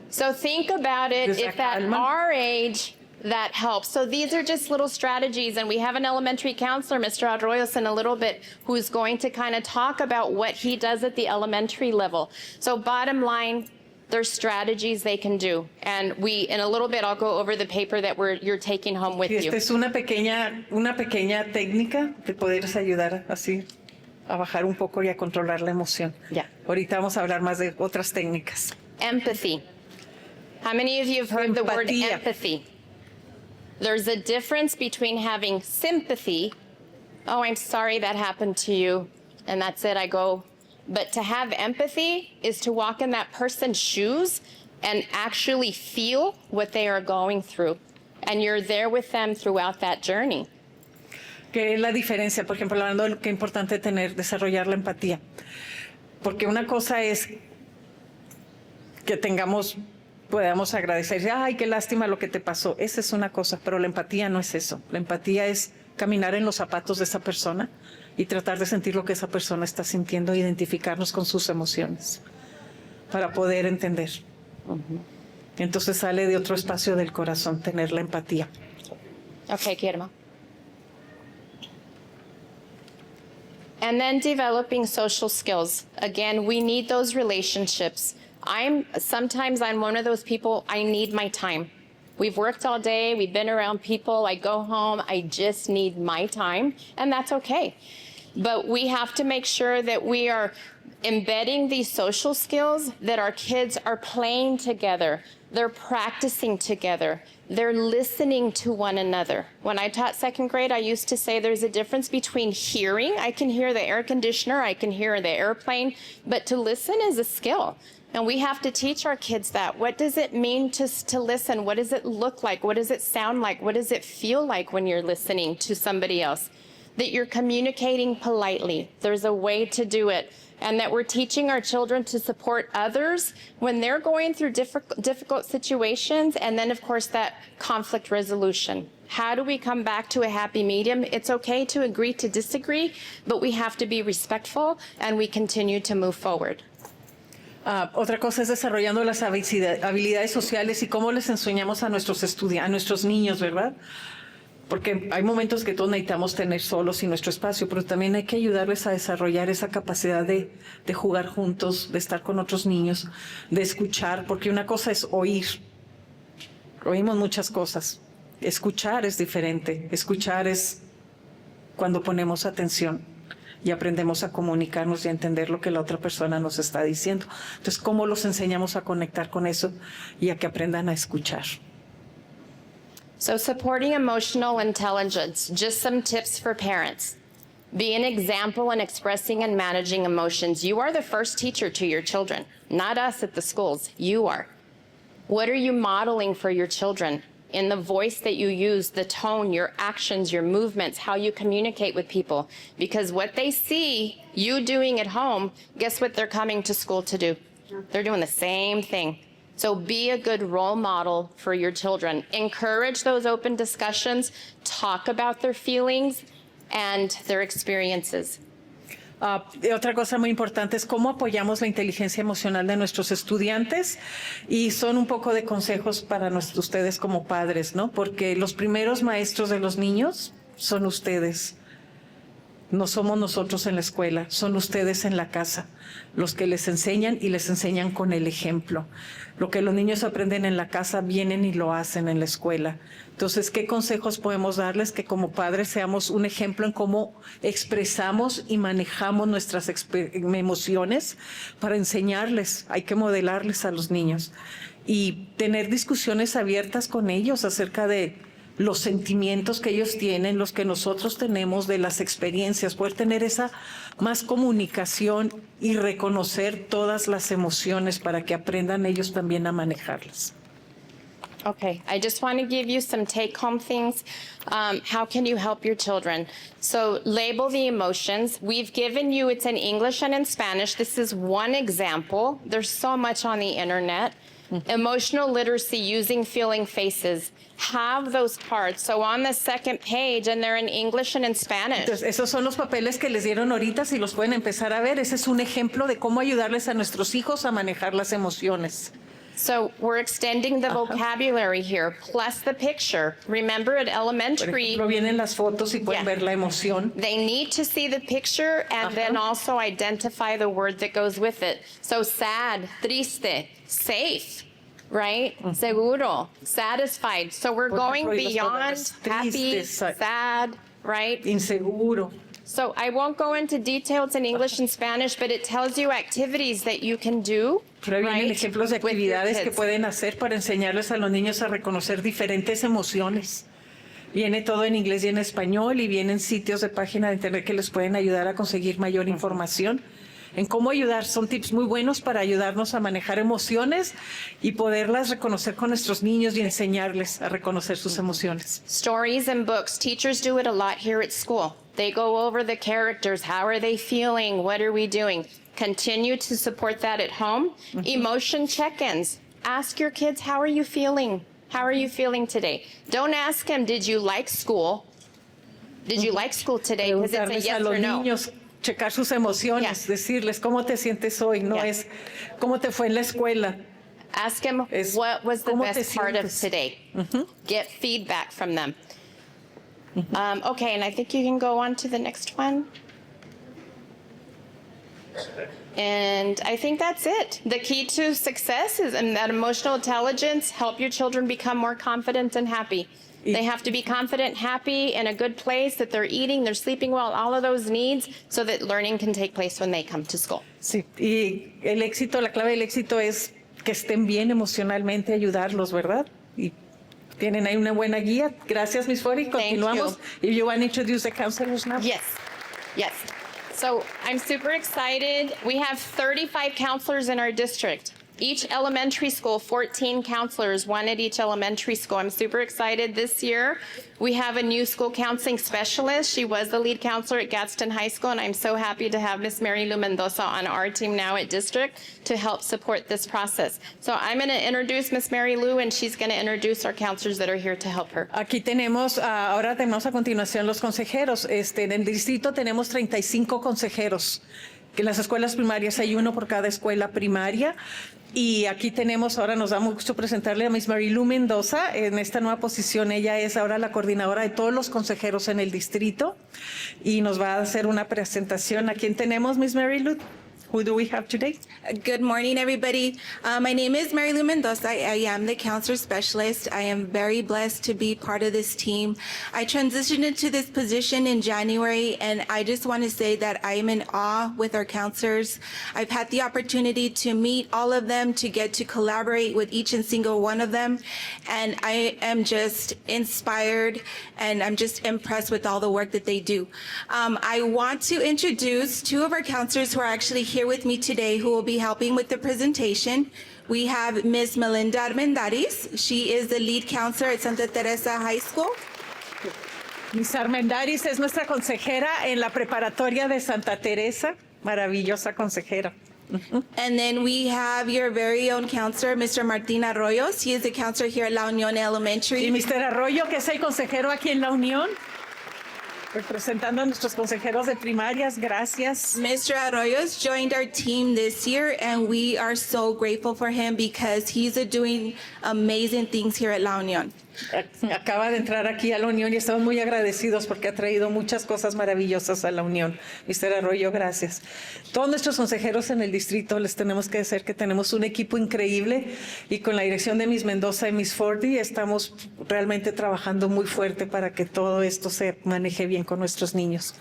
J: So think about it.
H: Desde
J: If at
H: calma.
J: our age, that helps. So these are just little strategies, and we have an elementary counselor, Mr. Arroyos, in a little bit, who's going to kind of talk about what he does at the elementary level. So bottom line, there's strategies they can do. And in a little bit, I'll go over the paper that you're taking home with
H: Y esta
J: you.
H: es una pequeña técnica de poderles ayudar así a bajar un poco y a controlar la emoción.
J: Yeah.
H: Ahorita vamos a hablar más de otras técnicas.
J: Empathy. How many of you have heard the word
H: Empatía.
J: empathy? There's a difference between having sympathy. Oh, I'm sorry that happened to you. And that's it, I go. But to have empathy is to walk in that person's shoes and actually feel what they are going through. And you're there with them throughout that journey.
H: ¿Qué es la diferencia? Por ejemplo, hablando de lo que es importante desarrollar la empatía. Porque una cosa es que podamos agradecer, ay, qué lástima lo que te pasó. Esa es una cosa, pero la empatía no es eso. La empatía es caminar en los zapatos de esa persona y tratar de sentir lo que esa persona está sintiendo, identificarnos con sus emociones para poder entender. Entonces sale de otro espacio del corazón tener la empatía.
J: Okay, Guillermo. And then developing social skills. Again, we need those relationships. Sometimes I'm one of those people, I need my time. We've worked all day, we've been around people, I go home, I just need my time, and that's okay. But we have to make sure that we are embedding these social skills, that our kids are playing together, they're practicing together, they're listening to one another. When I taught 2nd grade, I used to say there's a difference between hearing, I can hear the air conditioner, I can hear the airplane, but to listen is a skill. And we have to teach our kids that. What does it mean to listen? What does it look like? What does it sound like? What does it feel like when you're listening to somebody else? That you're communicating politely. There's a way to do it. And that we're teaching our children to support others when they're going through difficult situations. And then, of course, that conflict resolution. How do we come back to a happy medium? It's okay to agree to disagree, but we have to be respectful and we continue to move forward.
H: Otra cosa es desarrollando las habilidades sociales y cómo les enseñamos a nuestros estudiantes, a nuestros niños, ¿verdad? Porque hay momentos que todos necesitamos tener solos y nuestro espacio, pero también hay que ayudarles a desarrollar esa capacidad de jugar juntos, de estar con otros niños, de escuchar, porque una cosa es oír. Oímos muchas cosas. Escuchar es diferente. Escuchar es cuando ponemos atención y aprendemos a comunicarnos y a entender lo que la otra persona nos está diciendo. Entonces, ¿cómo los enseñamos a conectar con eso y a que aprendan a escuchar?
J: So supporting emotional intelligence, just some tips for parents. Be an example in expressing and managing emotions. You are the first teacher to your children, not us at the schools. You are. What are you modeling for your children? In the voice that you use, the tone, your actions, your movements, how you communicate with people. Because what they see you doing at home, guess what they're coming to school to do? They're doing the same thing. So be a good role model for your children. Encourage those open discussions, talk about their feelings and their experiences.
H: Otra cosa muy importante es cómo apoyamos la inteligencia emocional de nuestros estudiantes y son un poco de consejos para ustedes como padres, ¿no? Porque los primeros maestros de los niños son ustedes. No somos nosotros en la escuela, son ustedes en la casa, los que les enseñan y les enseñan con el ejemplo. Lo que los niños aprenden en la casa vienen y lo hacen en la escuela. Entonces, ¿qué consejos podemos darles? Que como padres seamos un ejemplo en cómo expresamos y manejamos nuestras emociones para enseñarles. Hay que modelarles a los niños y tener discusiones abiertas con ellos acerca de los sentimientos que ellos tienen, los que nosotros tenemos, de las experiencias, poder tener esa más comunicación y reconocer todas las emociones para que aprendan ellos también a manejarlas.
J: Okay, I just want to give you some take-home things. How can you help your children? So label the emotions. We've given you, it's in English and in Spanish. This is one example. There's so much on the internet. Emotional literacy, using feeling faces. Have those parts. So on the second page, and they're in English and in Spanish.
H: Entonces, esos son los papeles que les dieron ahorita, si los pueden empezar a ver. Ese es un ejemplo de cómo ayudarles a nuestros hijos a manejar las emociones.
J: So we're extending the vocabulary here, plus the picture. Remember at elementary,
H: Por ejemplo, vienen las fotos y pueden ver la emoción.
J: they need to see the picture and then also identify the word that goes with it. So sad, triste, safe, right? Seguro, satisfied. So we're going beyond happy, sad, right?
H: Inseguro.
J: So I won't go into details in English and Spanish, but it tells you activities that you can do.
H: Pero ahí vienen ejemplos de actividades que pueden hacer para enseñarles a los niños a reconocer diferentes emociones. Viene todo en inglés y en español y vienen sitios de página de internet que les pueden ayudar a conseguir mayor información en cómo ayudar. Son tips muy buenos para ayudarnos a manejar emociones y poderlas reconocer con nuestros niños y enseñarles a reconocer sus emociones.
J: Stories and books. Teachers do it a lot here at school. They go over the characters. How are they feeling? What are we doing? Continue to support that at home. Emotion check-ins. Ask your kids, how are you feeling? How are you feeling today? Don't ask them, did you like school? Did you like school today? Because it's a
H: Preguntarles
J: yes
H: a los
J: or no.
H: niños, checar sus emociones, decirles cómo te sientes hoy, no es cómo te fue en la escuela.
J: Ask them, what was the best part of today? Get feedback from them. Okay, and I think you can go on to the next one. And I think that's it. The key to success is that emotional intelligence, help your children become more confident and happy. They have to be confident, happy, in a good place, that they're eating, they're sleeping well, all of those needs, so that learning can take place when they come to school.
H: Sí, y el éxito, la clave del éxito es que estén bien emocionalmente, ayudarlos, ¿verdad? Y tienen ahí una buena guía. Gracias, Ms. Forti. Continuamos. If you want to introduce the counselors now.
J: Yes, yes. So I'm super excited. We have 35 counselors in our district. Each elementary school, 14 counselors, one at each elementary school. I'm super excited. This year, we have a new school counseling specialist. She was the lead counselor at Gadsden High School, and I'm so happy to have Miss Mary Lou Mendoza on our team now at district to help support this process. So I'm going to introduce Miss Mary Lou, and she's going to introduce our counselors that are here to help her.
H: Aquí tenemos, ahora tenemos a continuación los consejeros. En el distrito tenemos 35 consejeros. Que en las escuelas primarias hay uno por cada escuela primaria. Y aquí tenemos, ahora nos da mucho presentarle a Miss Mary Lou Mendoza. En esta nueva posición, ella es ahora la coordinadora de todos los consejeros en el distrito. Y nos va a hacer una presentación. ¿A quién tenemos, Miss Mary Lou? Who do we have today?
K: Good morning, everybody. My name is Mary Lou Mendoza. I am the counselor specialist. I am very blessed to be part of this team. I transitioned into this position in January, and I just want to say that I am in awe with our counselors. I've had the opportunity to meet all of them, to get to collaborate with each and single one of them, and I am just inspired, and I'm just impressed with all the work that they do. I want to introduce two of our counselors who are actually here with me today, who will be helping with the presentation. We have Ms. Melinda Armendariz. She is the lead counselor at Santa Teresa High School.
H: Ms. Armendariz es nuestra consejera en la preparatoria de Santa Teresa. Maravillosa consejera.
K: And then we have your very own counselor, Mr. Martín Arroyos. He is a counselor here at La Unión Elementary.
H: Y Mr. Arroyo, que es el consejero aquí en La Unión, representando a nuestros consejeros de primarias. Gracias.
K: Mr. Arroyos joined our team this year, and we are so grateful for him because he's doing amazing things here at La Unión.
H: Acaba de entrar aquí a La Unión y estamos muy agradecidos porque ha traído muchas cosas maravillosas a La Unión. Mr. Arroyo, gracias. Todos nuestros consejeros en el distrito les tenemos que decir que tenemos un equipo increíble y con la dirección de Miss Mendoza y Miss Forti estamos realmente trabajando muy fuerte para que todo esto se maneje bien con nuestros niños,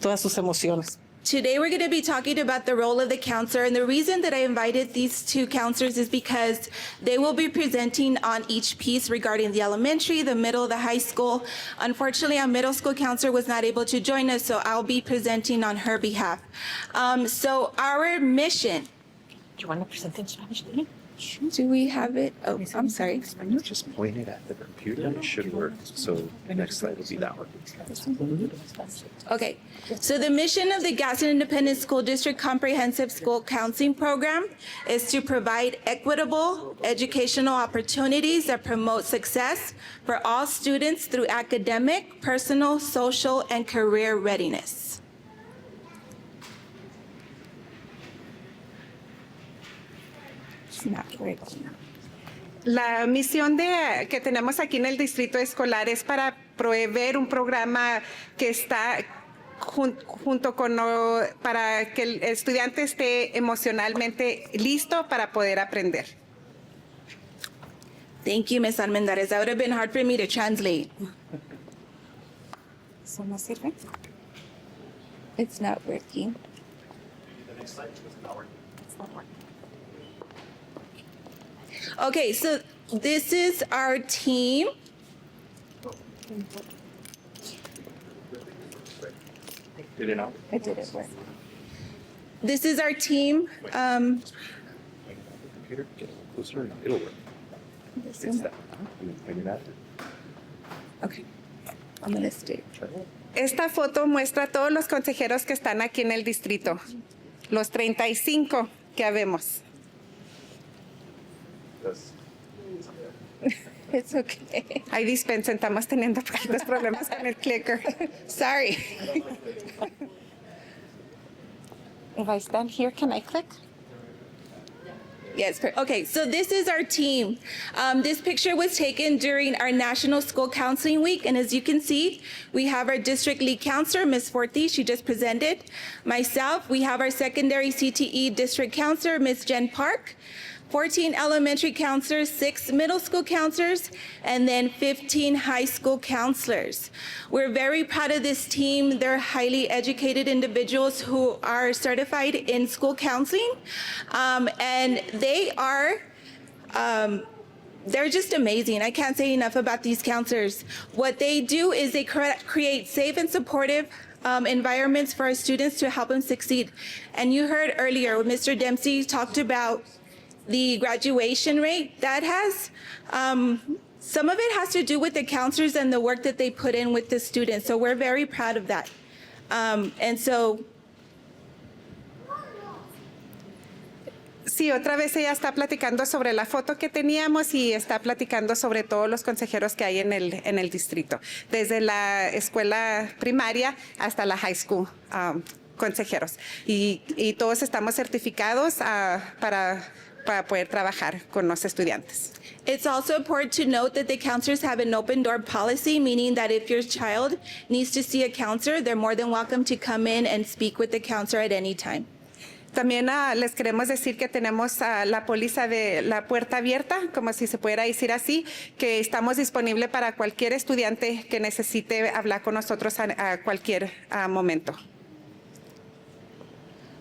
H: todas sus emociones.
K: Today we're going to be talking about the role of the counselor, and the reason that I invited these two counselors is because they will be presenting on each piece regarding the elementary, the middle, the high school. Unfortunately, our middle school counselor was not able to join us, so I'll be presenting on her behalf. So our mission.
H: Do you want to present in Spanish, Dean?
K: Do we have it? Oh, I'm sorry.
I: Just point it at the computer, it should work. So next slide will be that one.
K: Okay, so the mission of the Gadsden Independent School District Comprehensive School Counseling Program is to provide equitable educational opportunities that promote success for all students through academic, personal, social, and career readiness.
L: La misión que tenemos aquí en el distrito escolar es para proveer un programa que está junto con para que el estudiante esté emocionalmente listo para poder aprender.
K: Thank you, Ms. Almendarez. That would have been hard for me to translate.
L: ¿Eso no sirve?
K: It's not working.
I: The next slide is not working.
L: It's not working.
K: Okay, so this is our team.
I: Did it not?
L: It didn't work.
K: This is our team.
I: Computer, get a little closer, and it'll work. It's that. Maybe not.
K: Okay, I'm gonna stay.
L: Esta foto muestra a todos los consejeros que están aquí en el distrito, los 35 que habemos.
K: It's okay.
L: Ahí dispensen, estamos teniendo poquitos problemas con el clicker.
K: Sorry.
L: If I stand here, can I click?
K: Yes. Okay, so this is our team. This picture was taken during our National School Counseling Week, and as you can see, we have our district lead counselor, Ms. Forti, she just presented. Myself, we have our secondary CTE district counselor, Ms. Jen Park. 14 elementary counselors, 6 middle school counselors, and then 15 high school counselors. We're very proud of this team. They're highly educated individuals who are certified in school counseling, and they are they're just amazing. I can't say enough about these counselors. What they do is they create safe and supportive environments for our students to help them succeed. And you heard earlier, Mr. Dempsey talked about the graduation rate. That has, some of it has to do with the counselors and the work that they put in with the students. So we're very proud of that. And so.
L: Sí, otra vez ella está platicando sobre la foto que teníamos y está platicando sobre todos los consejeros que hay en el distrito, desde la escuela primaria hasta la high school, consejeros. Y todos estamos certificados para poder trabajar con los estudiantes.
K: It's also important to note that the counselors have an open door policy, meaning that if your child needs to see a counselor, they're more than welcome to come in and speak with the counselor at any time.
L: También les queremos decir que tenemos la póliza de la puerta abierta, como si se pudiera decir así, que estamos disponibles para cualquier estudiante que necesite hablar con nosotros a cualquier momento.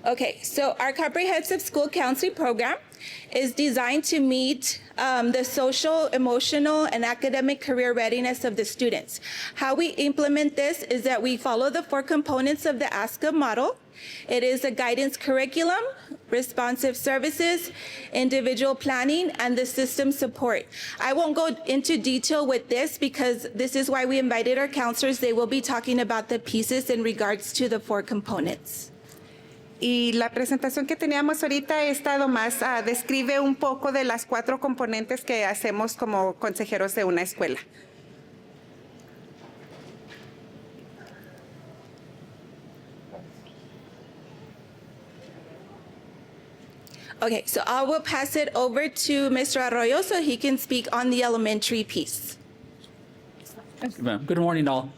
K: Okay, so our comprehensive school counseling program is designed to meet the social, emotional, and academic career readiness of the students. How we implement this is that we follow the 4 components of the ASCA model. It is a guidance curriculum, responsive services, individual planning, and the system support. I won't go into detail with this because this is why we invited our counselors. They will be talking about the pieces in regards to the 4 components.
L: Y la presentación que teníamos ahorita he estado más, describe un poco de las 4 componentes que hacemos como consejeros de una escuela.
K: Okay, so I will pass it over to Mr. Arroyo so he can speak on the elementary piece.
M: Thank you, ma'am. Good morning, all.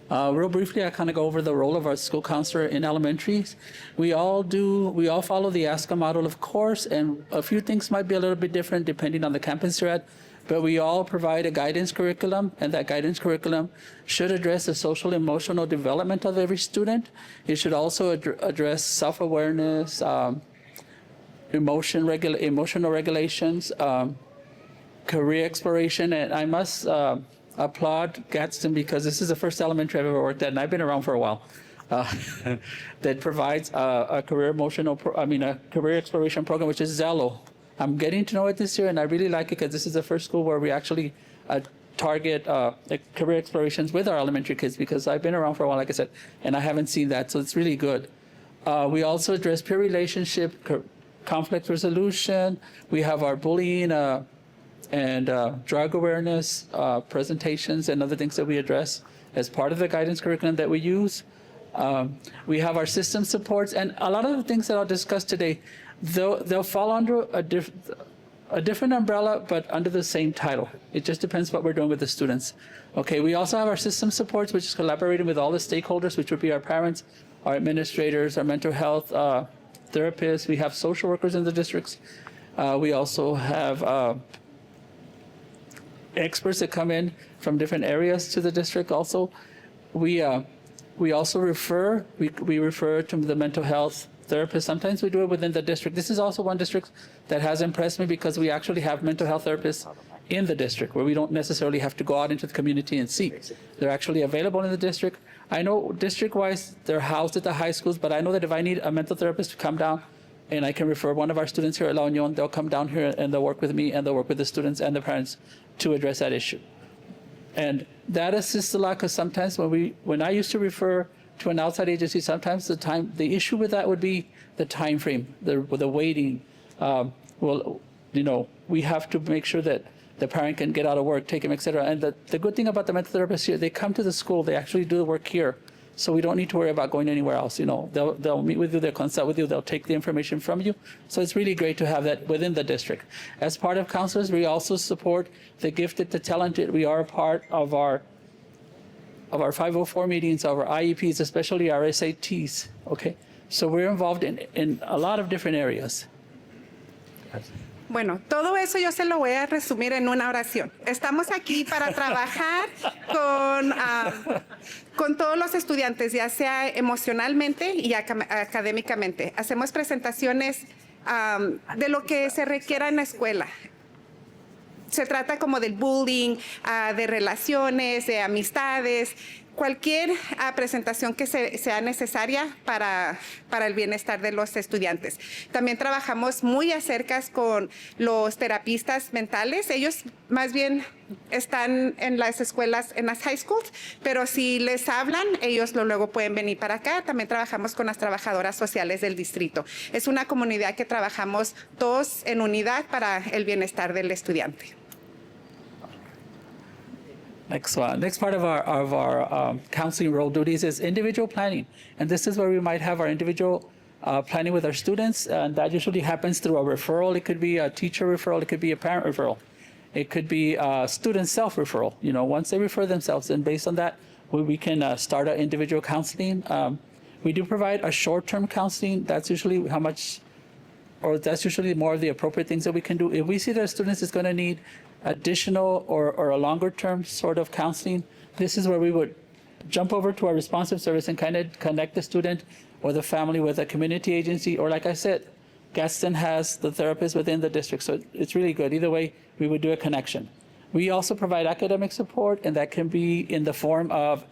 M: Real briefly, I kind of go over the role of our school counselor in elementaries. We all follow the ASCA model, of course, and a few things might be a little bit different depending on the campus you're at, but we all provide a guidance curriculum, and that guidance curriculum should address the social emotional development of every student. It should also address self-awareness, emotional regulations, career exploration, and I must applaud Gadsden because this is the first elementary I've ever worked at, and I've been around for a while, that provides a career exploration program, which is Zello. I'm getting to know it this year, and I really like it because this is the first school where we actually target career explorations with our elementary kids, because I've been around for a while, like I said, and I haven't seen that, so it's really good. We also address peer relationship, conflict resolution. We have our bullying and drug awareness presentations and other things that we address as part of the guidance curriculum that we use. We have our system supports, and a lot of the things that I'll discuss today, they'll fall under a different umbrella, but under the same title. It just depends what we're doing with the students. Okay, we also have our system supports, which is collaborating with all the stakeholders, which would be our parents, our administrators, our mental health therapists. We have social workers in the districts. We also have experts that come in from different areas to the district. Also, we also refer. We refer to the mental health therapist. Sometimes we do it within the district. This is also one district that has impressed me because we actually have mental health therapists in the district where we don't necessarily have to go out into the community and seek. They're actually available in the district. I know district-wise they're housed at the high schools, but I know that if I need a mental therapist to come down, and I can refer one of our students here at La Union, they'll come down here and they'll work with me and they'll work with the students and the parents to address that issue. And that assists a lot because sometimes when I used to refer to an outside agency, sometimes the issue with that would be the time frame, the waiting. We have to make sure that the parent can get out of work, take him, et cetera. And the good thing about the mental therapists here, they come to the school, they actually do the work here. So we don't need to worry about going anywhere else. They'll meet with you, they'll consult with you, they'll take the information from you. So it's really great to have that within the district. As part of counselors, we also support the gifted, the talented. We are a part of our 504 meetings, of our IEPs, especially our SATs. Okay, so we're involved in a lot of different areas.
L: Bueno, todo eso yo se lo voy a resumir en una oración. Estamos aquí para trabajar con todos los estudiantes, ya sea emocionalmente y académicamente. Hacemos presentaciones de lo que se requiera en la escuela. Se trata como del bullying, de relaciones, de amistades, cualquier presentación que sea necesaria para el bienestar de los estudiantes. También trabajamos muy acerca con los terapistas mentales. Ellos más bien están en las escuelas, en las high schools, pero si les hablan, ellos luego pueden venir para acá. También trabajamos con las trabajadoras sociales del distrito. Es una comunidad que trabajamos todos en unidad para el bienestar del estudiante.
M: Next part of our counseling role duties is individual planning. And this is where we might have our individual planning with our students. And that usually happens through a referral. It could be a teacher referral. It could be a parent referral. It could be a student self-referral. Once they refer themselves, and based on that, we can start an individual counseling. We do provide a short-term counseling. That's usually that's usually more of the appropriate things that we can do. If we see that a student is going to need additional or a longer term sort of counseling, this is where we would jump over to our responsive service and kind of connect the student or the family with a community agency, or like I said, Gadsden has the therapist within the district, so it's really good. Either way, we would do a connection. We also provide academic support, and that can be in the form of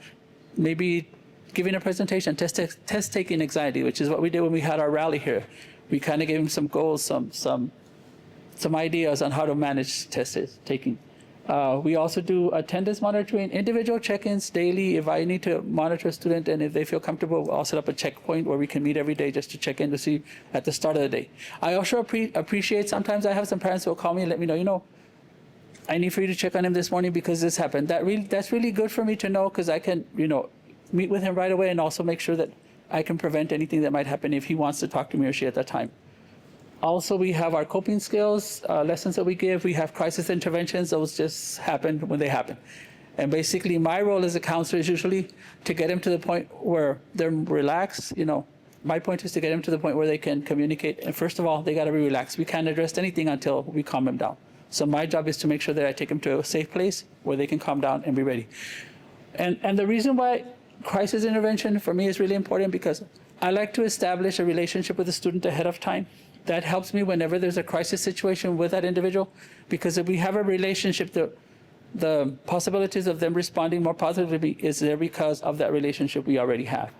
M: maybe giving a presentation, test-taking anxiety, which is what we did when we had our rally here. We kind of gave them some goals, some ideas on how to manage test taking. We also do attendance monitoring, individual check-ins daily. If I need to monitor a student and if they feel comfortable, I'll set up a checkpoint where we can meet every day just to check in to see at the start of the day. I also appreciate sometimes I have some parents who will call me and let me know, I need for you to check on him this morning because this happened. That's really good for me to know because I can, meet with him right away and also make sure that I can prevent anything that might happen if he wants to talk to me or she at that time. Also, we have our coping skills, lessons that we give. We have crisis interventions. Those just happen when they happen. And basically, my role as a counselor is usually to get them to the point where they're relaxed. My point is to get them to the point where they can communicate. And first of all, they got to be relaxed. We can't address anything until we calm them down. So my job is to make sure that I take them to a safe place where they can calm down and be ready. And the reason why crisis intervention for me is really important because I like to establish a relationship with the student ahead of time. That helps me whenever there's a crisis situation with that individual, because if we have a relationship, the possibilities of them responding more positively is there because of that relationship we already have.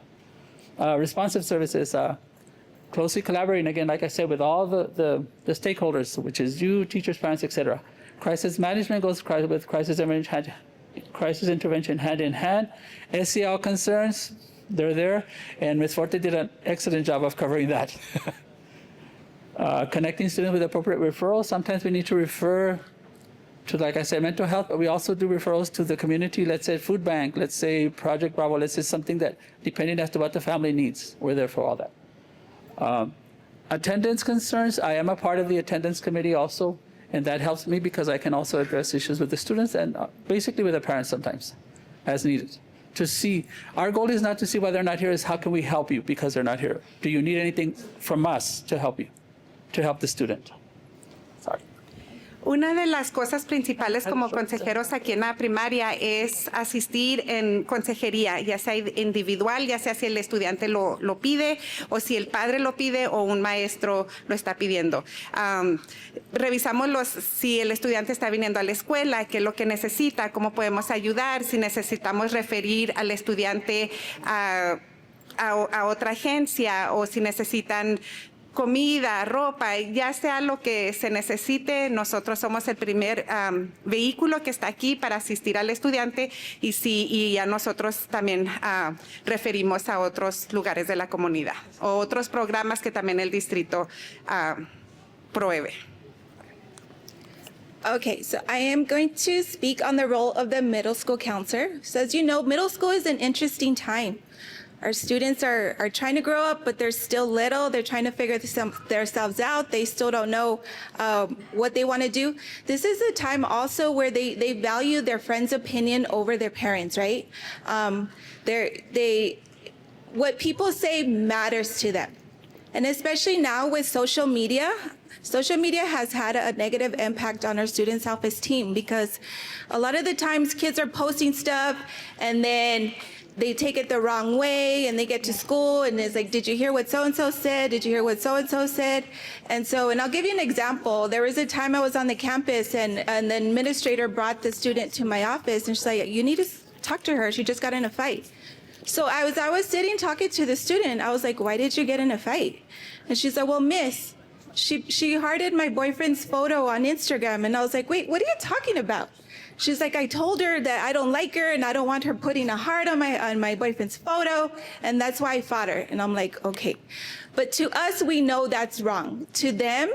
M: Responsive services, closely collaborating, again, like I said, with all the stakeholders, which is you, teachers, parents, etc. Crisis management goes with crisis intervention hand in hand. SEL concerns, they're there, and Ms. Forti did an excellent job of covering that. Connecting students with appropriate referrals. Sometimes we need to refer to, like I said, mental health, but we also do referrals to the community, let's say food bank, let's say Project Bravo, let's say something that, depending as to what the family needs, we're there for all that. Attendance concerns, I am a part of the attendance committee also, and that helps me because I can also address issues with the students and basically with the parents sometimes, as needed. To see, our goal is not to see why they're not here, is how can we help you because they're not here? Do you need anything from us to help you, to help the student? Sorry.
L: Una de las cosas principales como consejeros aquí en la primaria es asistir en consejería, ya sea individual, ya sea si el estudiante lo pide o si el padre lo pide o un maestro lo está pidiendo. Revisamos si el estudiante está viniendo a la escuela, qué es lo que necesita, cómo podemos ayudar, si necesitamos referir al estudiante a otra agencia o si necesitan comida, ropa, ya sea lo que se necesite, nosotros somos el primer vehículo que está aquí para asistir al estudiante y a nosotros también referimos a otros lugares de la comunidad o otros programas que también el distrito provee.
K: Okay, so I am going to speak on the role of the middle school counselor. So as you know, middle school is an interesting time. Our students are trying to grow up, but they're still little. They're trying to figure themselves out. They still don't know what they want to do. This is a time also where they value their friend's opinion over their parents, right? What people say matters to them. And especially now with social media has had a negative impact on our students' self-esteem because a lot of the times kids are posting stuff and then they take it the wrong way and they get to school and it's like, did you hear what so-and-so said? Did you hear what so-and-so said? And I'll give you an example. There was a time I was on the campus and the administrator brought the student to my office and she's like, you need to talk to her. She just got in a fight. So I was sitting talking to the student. I was like, why did you get in a fight? And she's like, well, miss, she hearted my boyfriend's photo on Instagram. And I was like, wait, what are you talking about? She's like, I told her that I don't like her and I don't want her putting a heart on my boyfriend's photo, and that's why I fought her. And I'm like, okay. But to us, we know that's wrong. To them,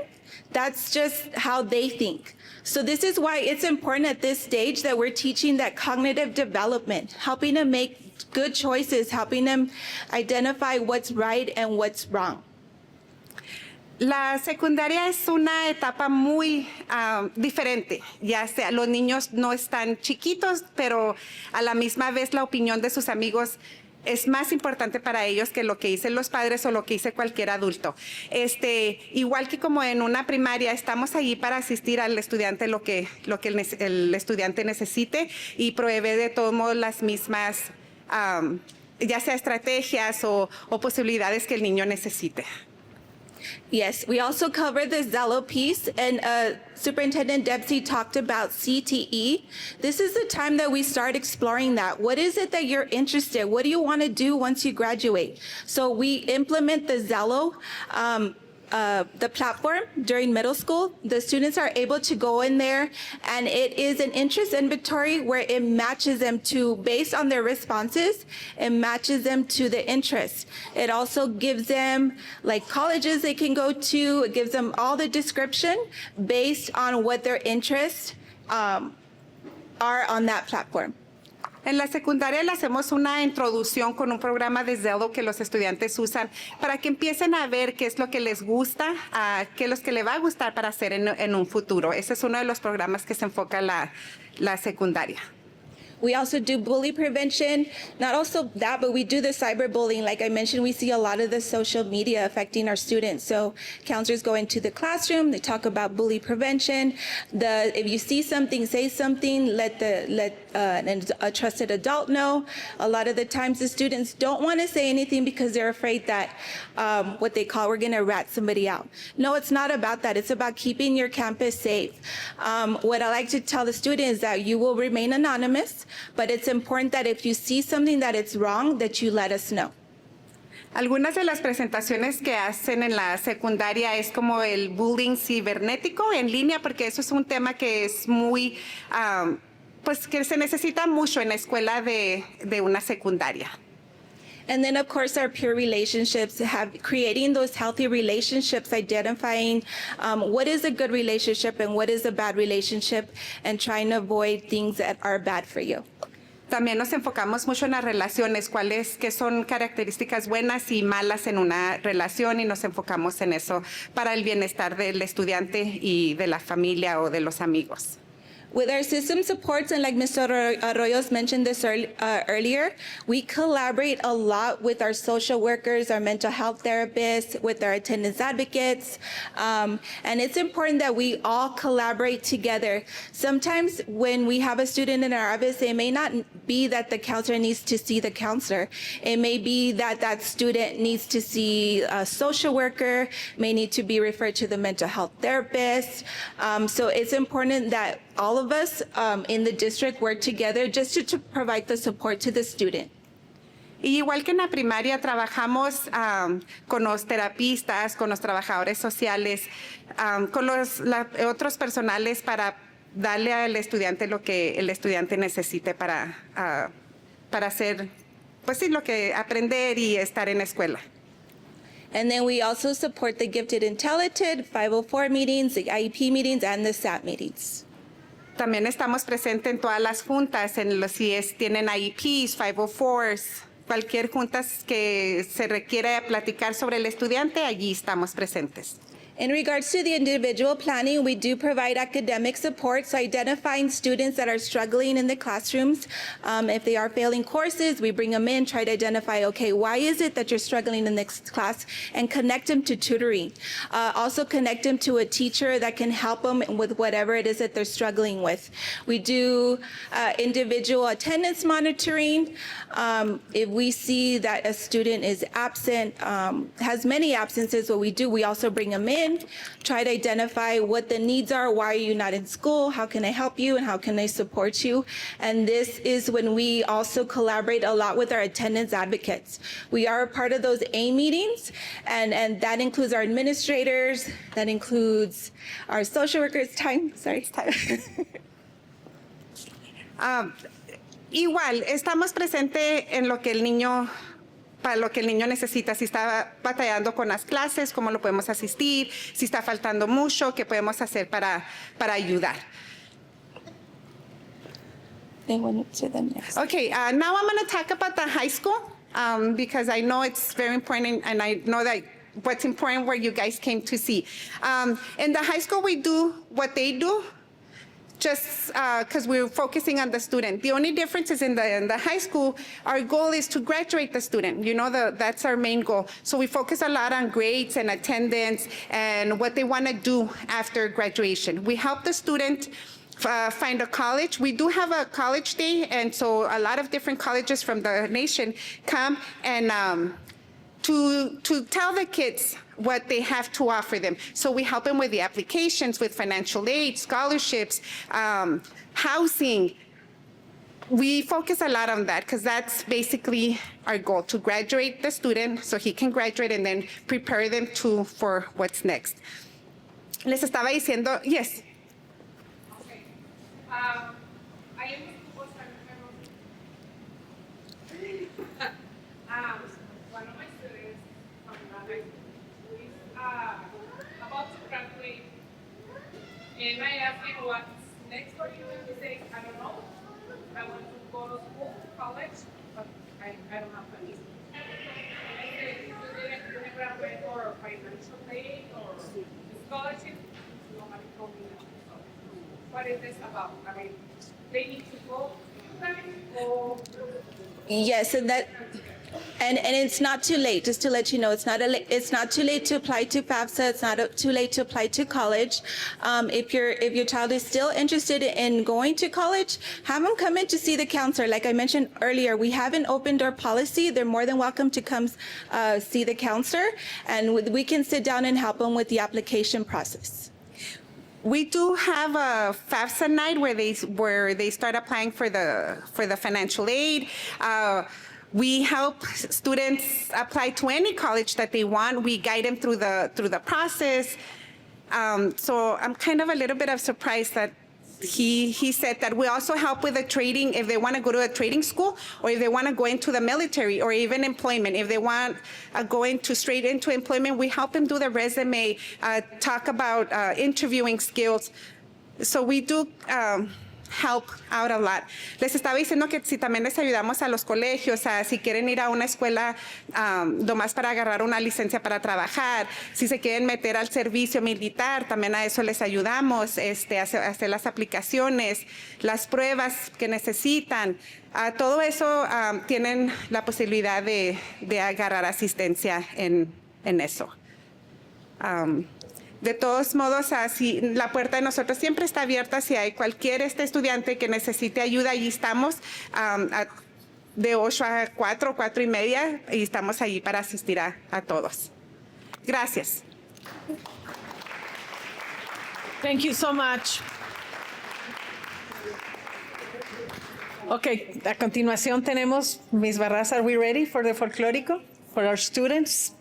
K: that's just how they think. So this is why it's important at this stage that we're teaching that cognitive development, helping them make good choices, helping them identify what's right and what's wrong.
L: La secundaria es una etapa muy diferente, ya sea los niños no están chiquitos, pero a la misma vez la opinión de sus amigos es más importante para ellos que lo que dicen los padres o lo que dice cualquier adulto. Igual que como en una primaria, estamos allí para asistir al estudiante lo que el estudiante necesite y proveer de todos modos las mismas, ya sea estrategias o posibilidades que el niño necesite.
K: Yes, we also covered the Zello piece, and Superintendent Dempsey talked about CTE. This is the time that we start exploring that. What is it that you're interested in? What do you want to do once you graduate? So we implement the Zello the platform during middle school. The students are able to go in there, and it is an interest inventory where it matches them to, based on their responses, it matches them to the interest. It also gives them like colleges they can go to. It gives them all the description based on what their interests are on that platform.
L: En la secundaria le hacemos una introducción con un programa de Zello que los estudiantes usan para que empiecen a ver qué es lo que les gusta, qué es lo que les va a gustar para hacer en un futuro. Ese es uno de los programas que se enfoca la secundaria.
K: We also do bully prevention. Not also that, but we do the cyberbullying. Like I mentioned, we see a lot of the social media affecting our students. So counselors go into the classroom, they talk about bully prevention. If you see something, say something, let a trusted adult know. A lot of the times the students don't want to say anything because they're afraid that what they call, we're going to rat somebody out. No, it's not about that. It's about keeping your campus safe. What I like to tell the students is that you will remain anonymous, but it's important that if you see something that it's wrong, that you let us know.
L: Algunas de las presentaciones que hacen en la secundaria es como el bullying cibernético en línea, porque eso es un tema que es muy, pues que se necesita mucho en la escuela de una secundaria.
K: And then, of course, our peer relationships, creating those healthy relationships, identifying what is a good relationship and what is a bad relationship, and trying to avoid things that are bad for you.
L: También nos enfocamos mucho en las relaciones, qué son características buenas y malas en una relación, y nos enfocamos en eso para el bienestar del estudiante y de la familia o de los amigos.
K: With our system supports, and like Mr. Arroyos mentioned this earlier, we collaborate a lot with our social workers, our mental health therapists, with our attendance advocates, and it's important that we all collaborate together. Sometimes when we have a student in our office, it may not be that the counselor needs to see the counselor. It may be that that student needs to see a social worker, may need to be referred to the mental health therapist. So it's important that all of us in the district work together just to provide the support to the student.
L: Y igual que en la primaria, trabajamos con los terapistas, con los trabajadores sociales, con los otros personales para darle al estudiante lo que el estudiante necesite para hacer, pues sí, lo que aprender y estar en la escuela.
K: And then we also support the gifted and talented, 504 meetings, the IEP meetings, and the SAT meetings.
L: También estamos presentes en todas las juntas, tienen IEPs, 504s, cualquier juntas que se requiera platicar sobre el estudiante, allí estamos presentes.
K: In regards to the individual planning, we do provide academic support, so identifying students that are struggling in the classrooms. If they are failing courses, we bring them in, try to identify, okay, why is it that you're struggling in this class, and connect them to tutoring. Also connect them to a teacher that can help them with whatever it is that they're struggling with. We do individual attendance monitoring. If we see that a student is absent, has many absences, what we do, we also bring them in, try to identify what the needs are. Why are you not in school? How can I help you? And how can I support you? And this is when we also collaborate a lot with our attendance advocates. We are a part of those A meetings, and that includes our administrators, that includes our social workers.
L: Igual, estamos presentes en lo que el niño, para lo que el niño necesita, si está batallando con las clases, cómo lo podemos asistir, si está faltando mucho, qué podemos hacer para ayudar.
K: They went to the next.
L: Okay, now I'm going to talk about the high school because I know it's very important, and I know that what's important where you guys came to see. In the high school, we do what they do, just because we're focusing on the student. The only difference is in the high school, our goal is to graduate the student. You know, that's our main goal. So we focus a lot on grades and attendance and what they want to do after graduation. We help the student find a college. We do have a college day, and so a lot of different colleges from the nation come and to tell the kids what they have to offer them. So we help them with the applications, with financial aid, scholarships, housing, we focus a lot on that because that's basically our goal, to graduate the student so he can graduate and then prepare them for what's next. Les estaba diciendo, yes.
H: Okay. I am one of my students from high school is about to graduate, and I asked him what's next for you, and he said, I don't know. I want to go to school, college, but I don't have money. I said, you didn't graduate for financial aid or scholarship? Nobody told me that. So, what is this about? I mean, they need to go or...
K: Yes, and it's not too late. Just to let you know, it's not too late to apply to FAFSA. It's not too late to apply to college. If your child is still interested in going to college, have them come in to see the counselor. Like I mentioned earlier, we have an open door policy. They're more than welcome to come see the counselor, and we can sit down and help them with the application process.
L: We do have a FAFSA night where they start applying for the financial aid. We help students apply to any college that they want. We guide them through the process. So I'm kind of a little bit of surprised that he said that we also help with the trading if they want to go to a trading school, or if they want to go into the military, or even employment. If they want going straight into employment, we help them do the resume, talk about interviewing skills. So we do help out a lot. Les estaba diciendo que si también les ayudamos a los colegios, si quieren ir a una escuela nomás para agarrar una licencia para trabajar, si se quieren meter al servicio militar, también a eso les ayudamos, hacer las aplicaciones, las pruebas que necesitan. Todo eso tienen la posibilidad de agarrar asistencia en eso. De todos modos, así la puerta de nosotros siempre está abierta. Si hay cualquier estudiante que necesite ayuda, allí estamos de 8 a 4, 4 y media, y estamos allí para asistir a todos. Gracias.
C: Thank you so much. Okay, a continuación tenemos Ms. Barras. Are we ready for the Folklorico for our students?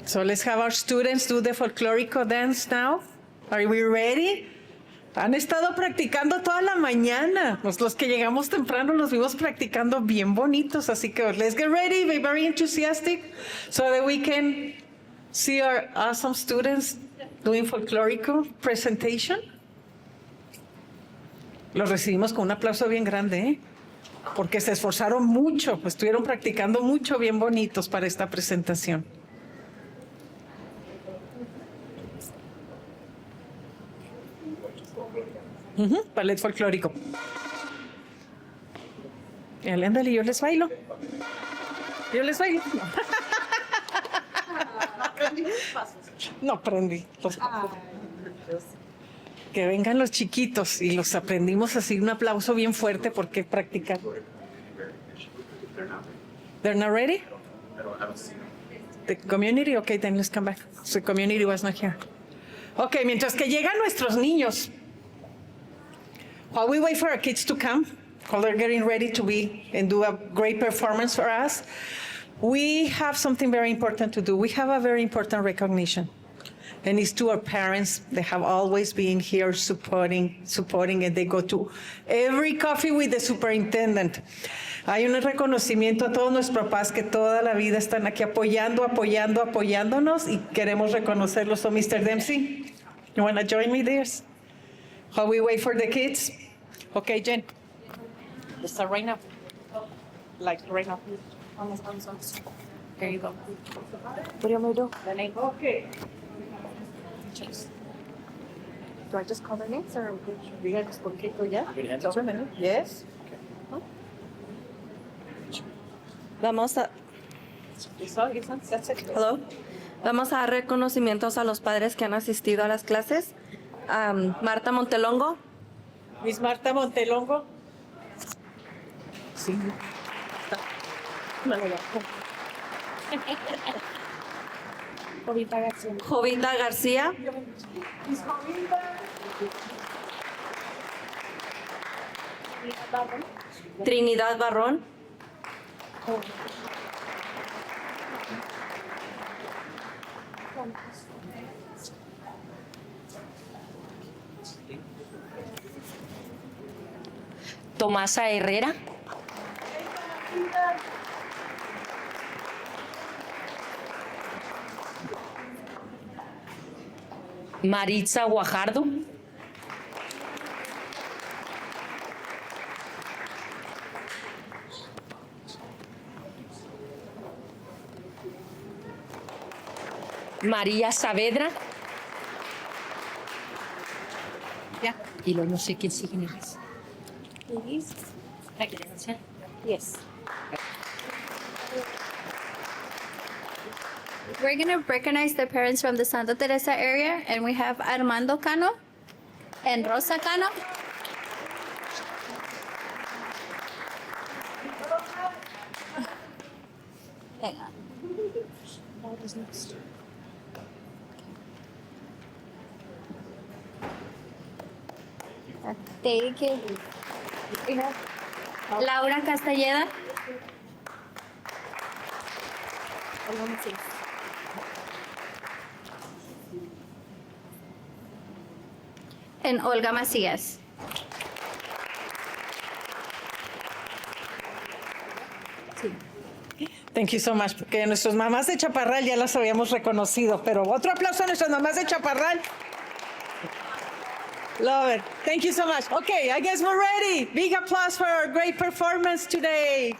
C: So let's have our students do the Folklorico dance now. Are we ready? Han estado practicando toda la mañana. Los que llegamos temprano nos vimos practicando bien bonitos. Así que let's get ready, be very enthusiastic, so that we can see our awesome students doing Folklorico presentation. Los recibimos con un aplauso bien grande, ¿eh? Porque se esforzaron mucho, estuvieron practicando mucho, bien bonitos para esta presentación. Ballet folclórico. Ándale, yo les bailo. No aprendí los pasos. Que vengan los chiquitos y los aprendimos así, un aplauso bien fuerte porque practicar. They're not ready? The community? Okay, then let's come back. The community was not here. Okay, mientras que llegan nuestros niños. While we wait for our kids to come, while they're getting ready to be and do a great performance for us, we have something very important to do. We have a very important recognition. And it's to our parents. They have always been here supporting, and they go to every coffee with the superintendent. Hay un reconocimiento a todos nuestros papás que toda la vida están aquí apoyándonos y queremos reconocerlos. So, Mr. Dempsey, you want to join me there? While we wait for the kids? Okay, Jen. Let's start right now. Like right now. There you go. What do you want me to do? The name. Okay.
N: Do I just call their names or we got just Folklorico, yeah? Yes.
O: Vamos a Hello. Vamos a dar reconocimientos a los padres que han asistido a las clases. Marta Montelongo.
C: Miss Marta Montelongo. Sí.
O: Jovita García. Jovita García. Trinidad Barrón. Tomasa Herrera. Maritza Guajardo. María Saavedra.
N: Ya. Y luego no sé quién sigue.
P: Yes. We're going to recognize the parents from the Santa Teresa area, and we have Armando Cano and Rosa Cano. Hang on. Thank you. Laura Castelleda. And Olga Macías.
H: Thank you so much, porque nuestras mamás de Chaparral ya las habíamos reconocido, pero otro aplauso a nuestras mamás de Chaparral. Love it. Thank you so much. Okay, I guess we're ready. Big applause for our great performance today.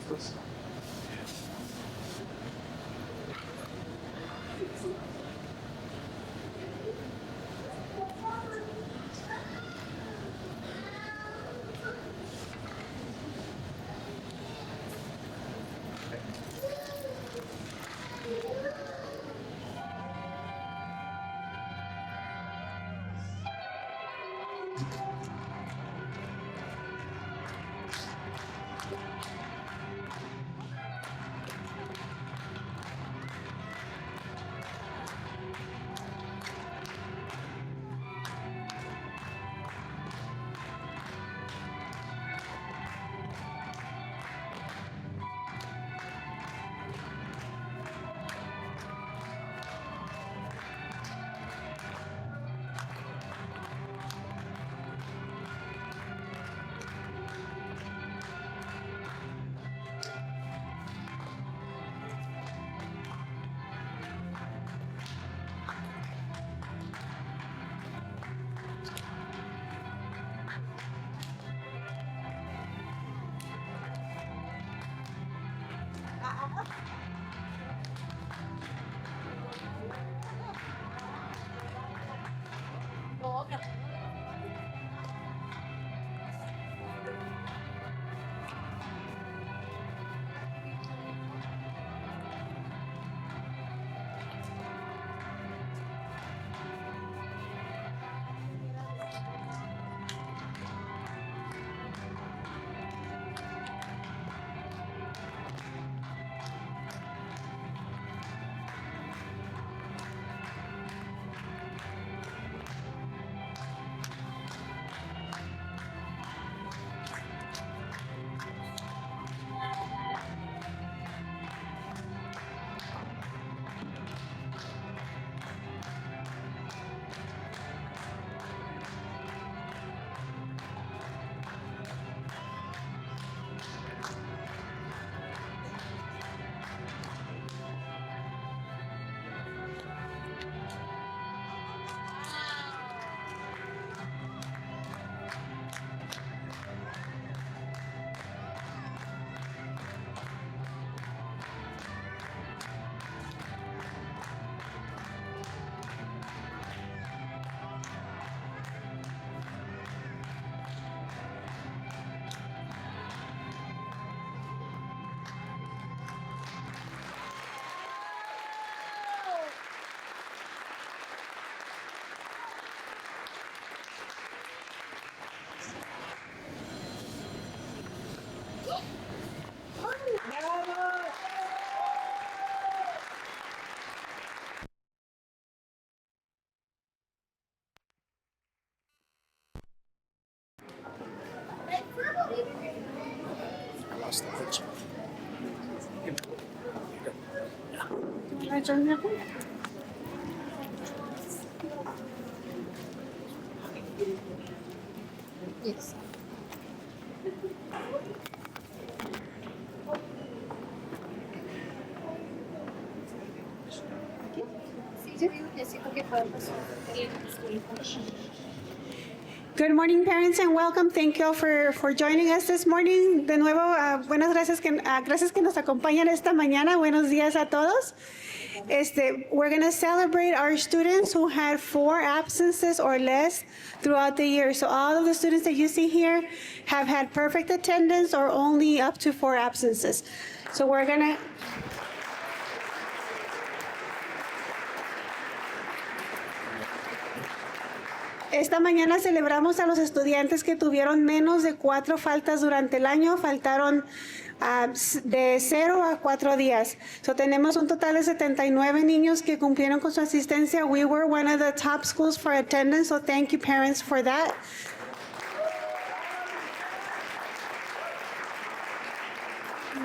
I: please.
B: Lost the picture.
P: Yes.
L: Good morning, parents, and welcome. Thank you all for joining us this morning. De nuevo, buenas gracias que nos acompañan esta mañana. Buenos días a todos. We're going to celebrate our students who had 4 absences or less throughout the year. So all of the students that you see here have had perfect attendance or only up to 4 absences. So we're going to... Esta mañana celebramos a los estudiantes que tuvieron menos de 4 faltas durante el año. Faltaron de 0 a 4 días. So tenemos un total de 79 niños que cumplieron con su asistencia. We were one of the top schools for attendance, so thank you parents for that.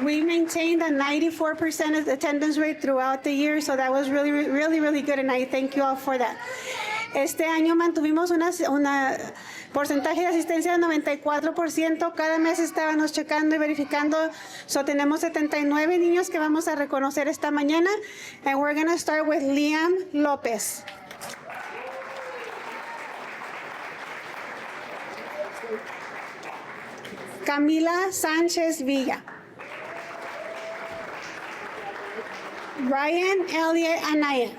L: We maintained a 94% attendance rate throughout the year, so that was really, really, really good, and I thank you all for that. Este año mantuvimos una porcentaje de asistencia de 94%. Cada mes estábamos checando y verificando. So tenemos 79 niños que vamos a reconocer esta mañana. And we're going to start with Liam López. Camila Sánchez Villa.
Q: Ryan Elliott Anaya.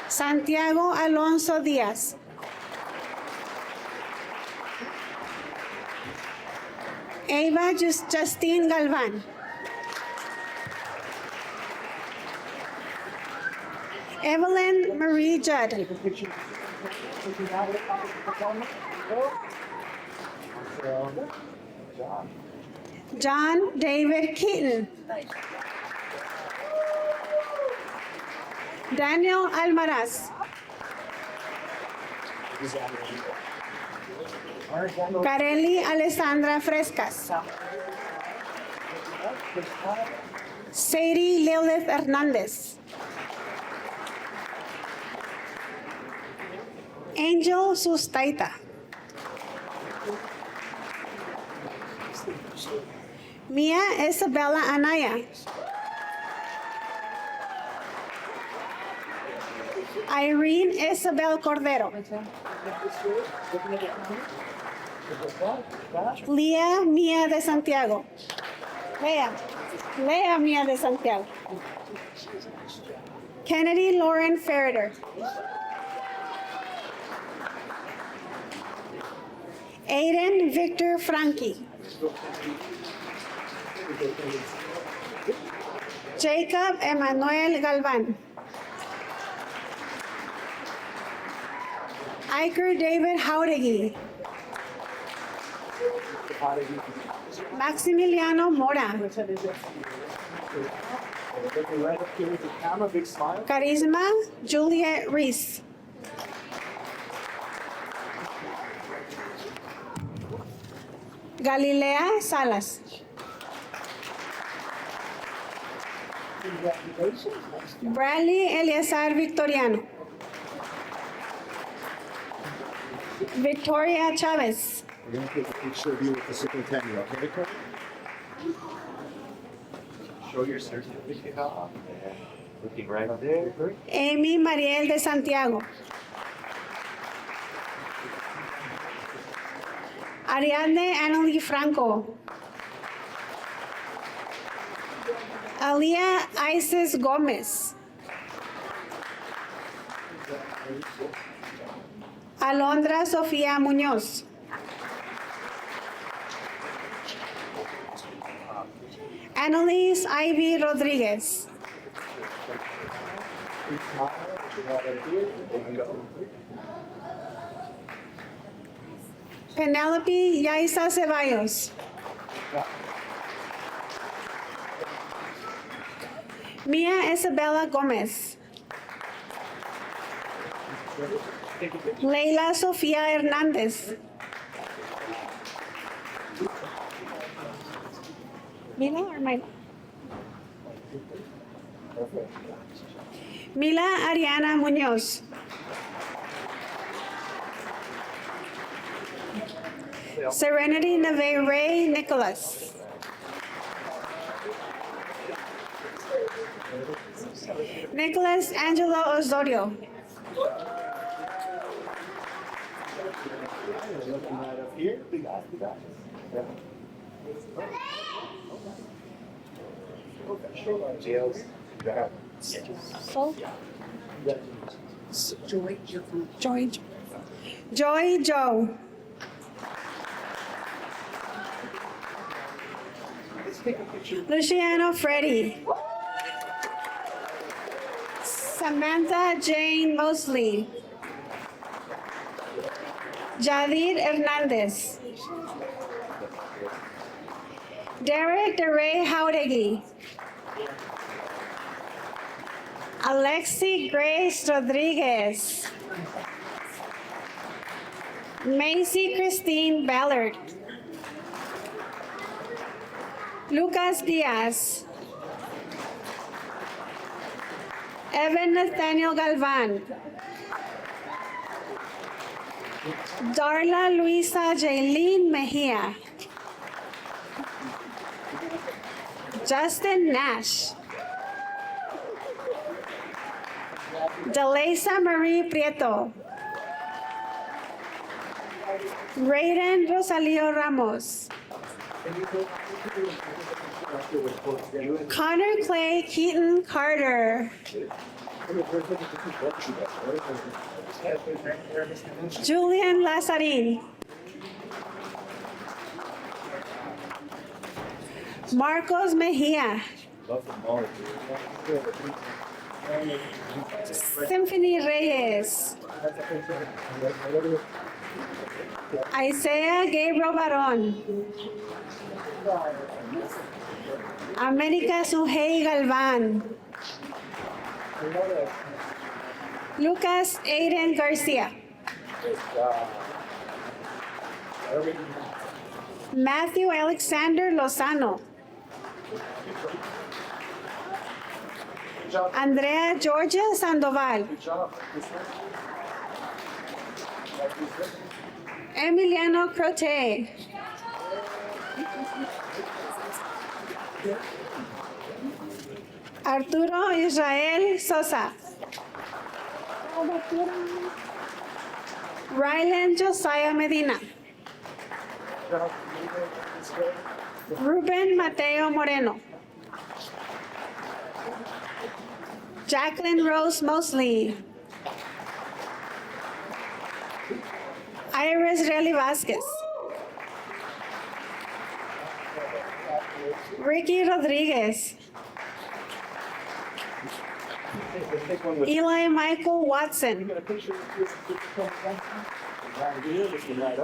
Q: Santiago Alonso Díaz. Ava Justine Galvan. Evelyn Marie Judd. John David Keaton. Daniel Almaraz. Carely Alessandra Frescas. Sadie Lilith Hernandez. Angel Sustaita. Mia Isabella Anaya. Irene Isabel Cordero. Leah Mia de Santiago. Leah Mia de Santiago. Kennedy Lauren Ferreter. Aiden Victor Frankie. Jacob Emmanuel Galvan. Iker David Jauregui. Maximiliano Mora. Carisma Juliet Reese. Galilea Salas. Bradley Eleazar Victoriano. Victoria Chavez.
I: We're going to take a picture of you with the superintendent, okay, Cody? Show your certificate off. Looking right up there.
Q: Amy Mariel de Santiago. Ariadne Annalie Franco. Alia Isis Gomez. Alondra Sofía Muñoz. Annalise Ivy Rodriguez. Penelope Yaisa Ceballos. Mia Isabella Gomez. Leila Sofía Hernández. Mila or Mila? Mila Ariana Muñoz. Serenity Neve Ray Nicholas. Nicholas Angelo Osorio.
I: Looking right up here. Big eyes, big eyes. Jails.
Q: Joy Joe. Luciano Freddy. Samantha Jane Mosley. Jadir Hernandez. Derek DeRay Jauregui. Alexi Grace Rodriguez. Macy Christine Ballard. Lucas Diaz. Evan Nathaniel Galvan. Darla Luisa Jaylene Mejia. Justin Nash. Delisa Marie Prieto. Raiden Rosalio Ramos. Connor Clay Keaton Carter. Julian Lazarin. Marcos Mejia. Symphony Reyes. Isaiah Gabriel Barón. América Sujei Galván. Lucas Aiden Garcia. Matthew Alexander Lozano. Andrea Georgia Sandoval. Emiliano Crote. Arturo Israel Sosa. Rylan Josiah Medina. Ruben Mateo Moreno. Jacqueline Rose Mosley. Iris Relly Vasquez. Ricky Rodriguez. Eli Michael Watson.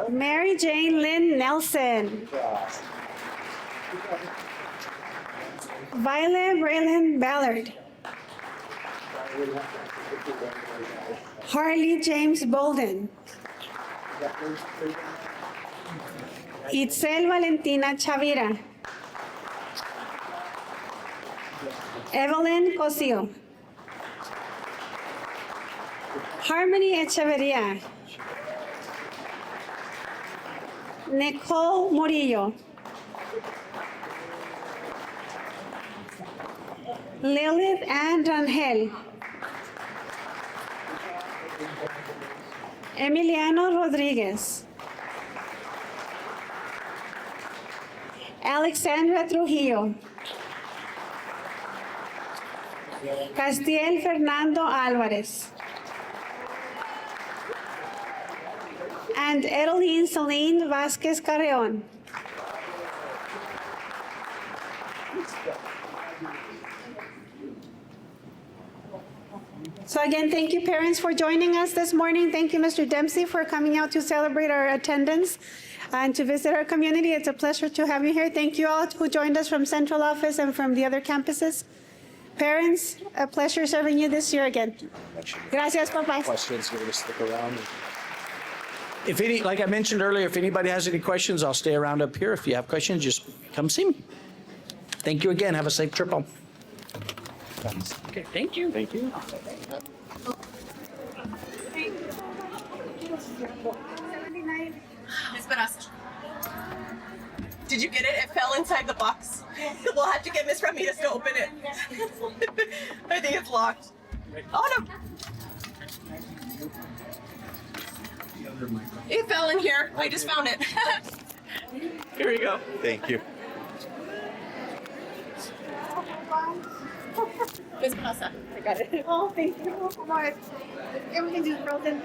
Q: Mary Jane Lynn Nelson. Violet Braylon Ballard. Harley James Bolden. Itzel Valentina Chavira. Evelyn Cosio. Harmony Echeverria. Nicole Murillo. Lilith Ann Rangel. Emiliano Rodriguez. Alexandra Trujillo. Castiel Fernando Alvarez. And Edeline Celine Vasquez Carreon. So again, thank you parents for joining us this morning. Thank you, Mr. Dempsey, for coming out to celebrate our attendance and to visit our community. It's a pleasure to have you here. Thank you all who joined us from Central Office and from the other campuses. Parents, a pleasure serving you this year again. Gracias, papá.
B: Questions, we're gonna stick around. If any, like I mentioned earlier, if anybody has any questions, I'll stay around up here. If you have questions, just come see me. Thank you again. Have a safe trip home.
M: Okay, thank you.
B: Thank you.
R: Did you get it? It fell inside the box. We'll have to get Miss Ramirez to open it. I think it's locked. Oh no! It fell in here. I just found it. Here we go.
I: Thank you.
R: Miss Pasa. I got it. Oh, thank you. Everything's just frozen.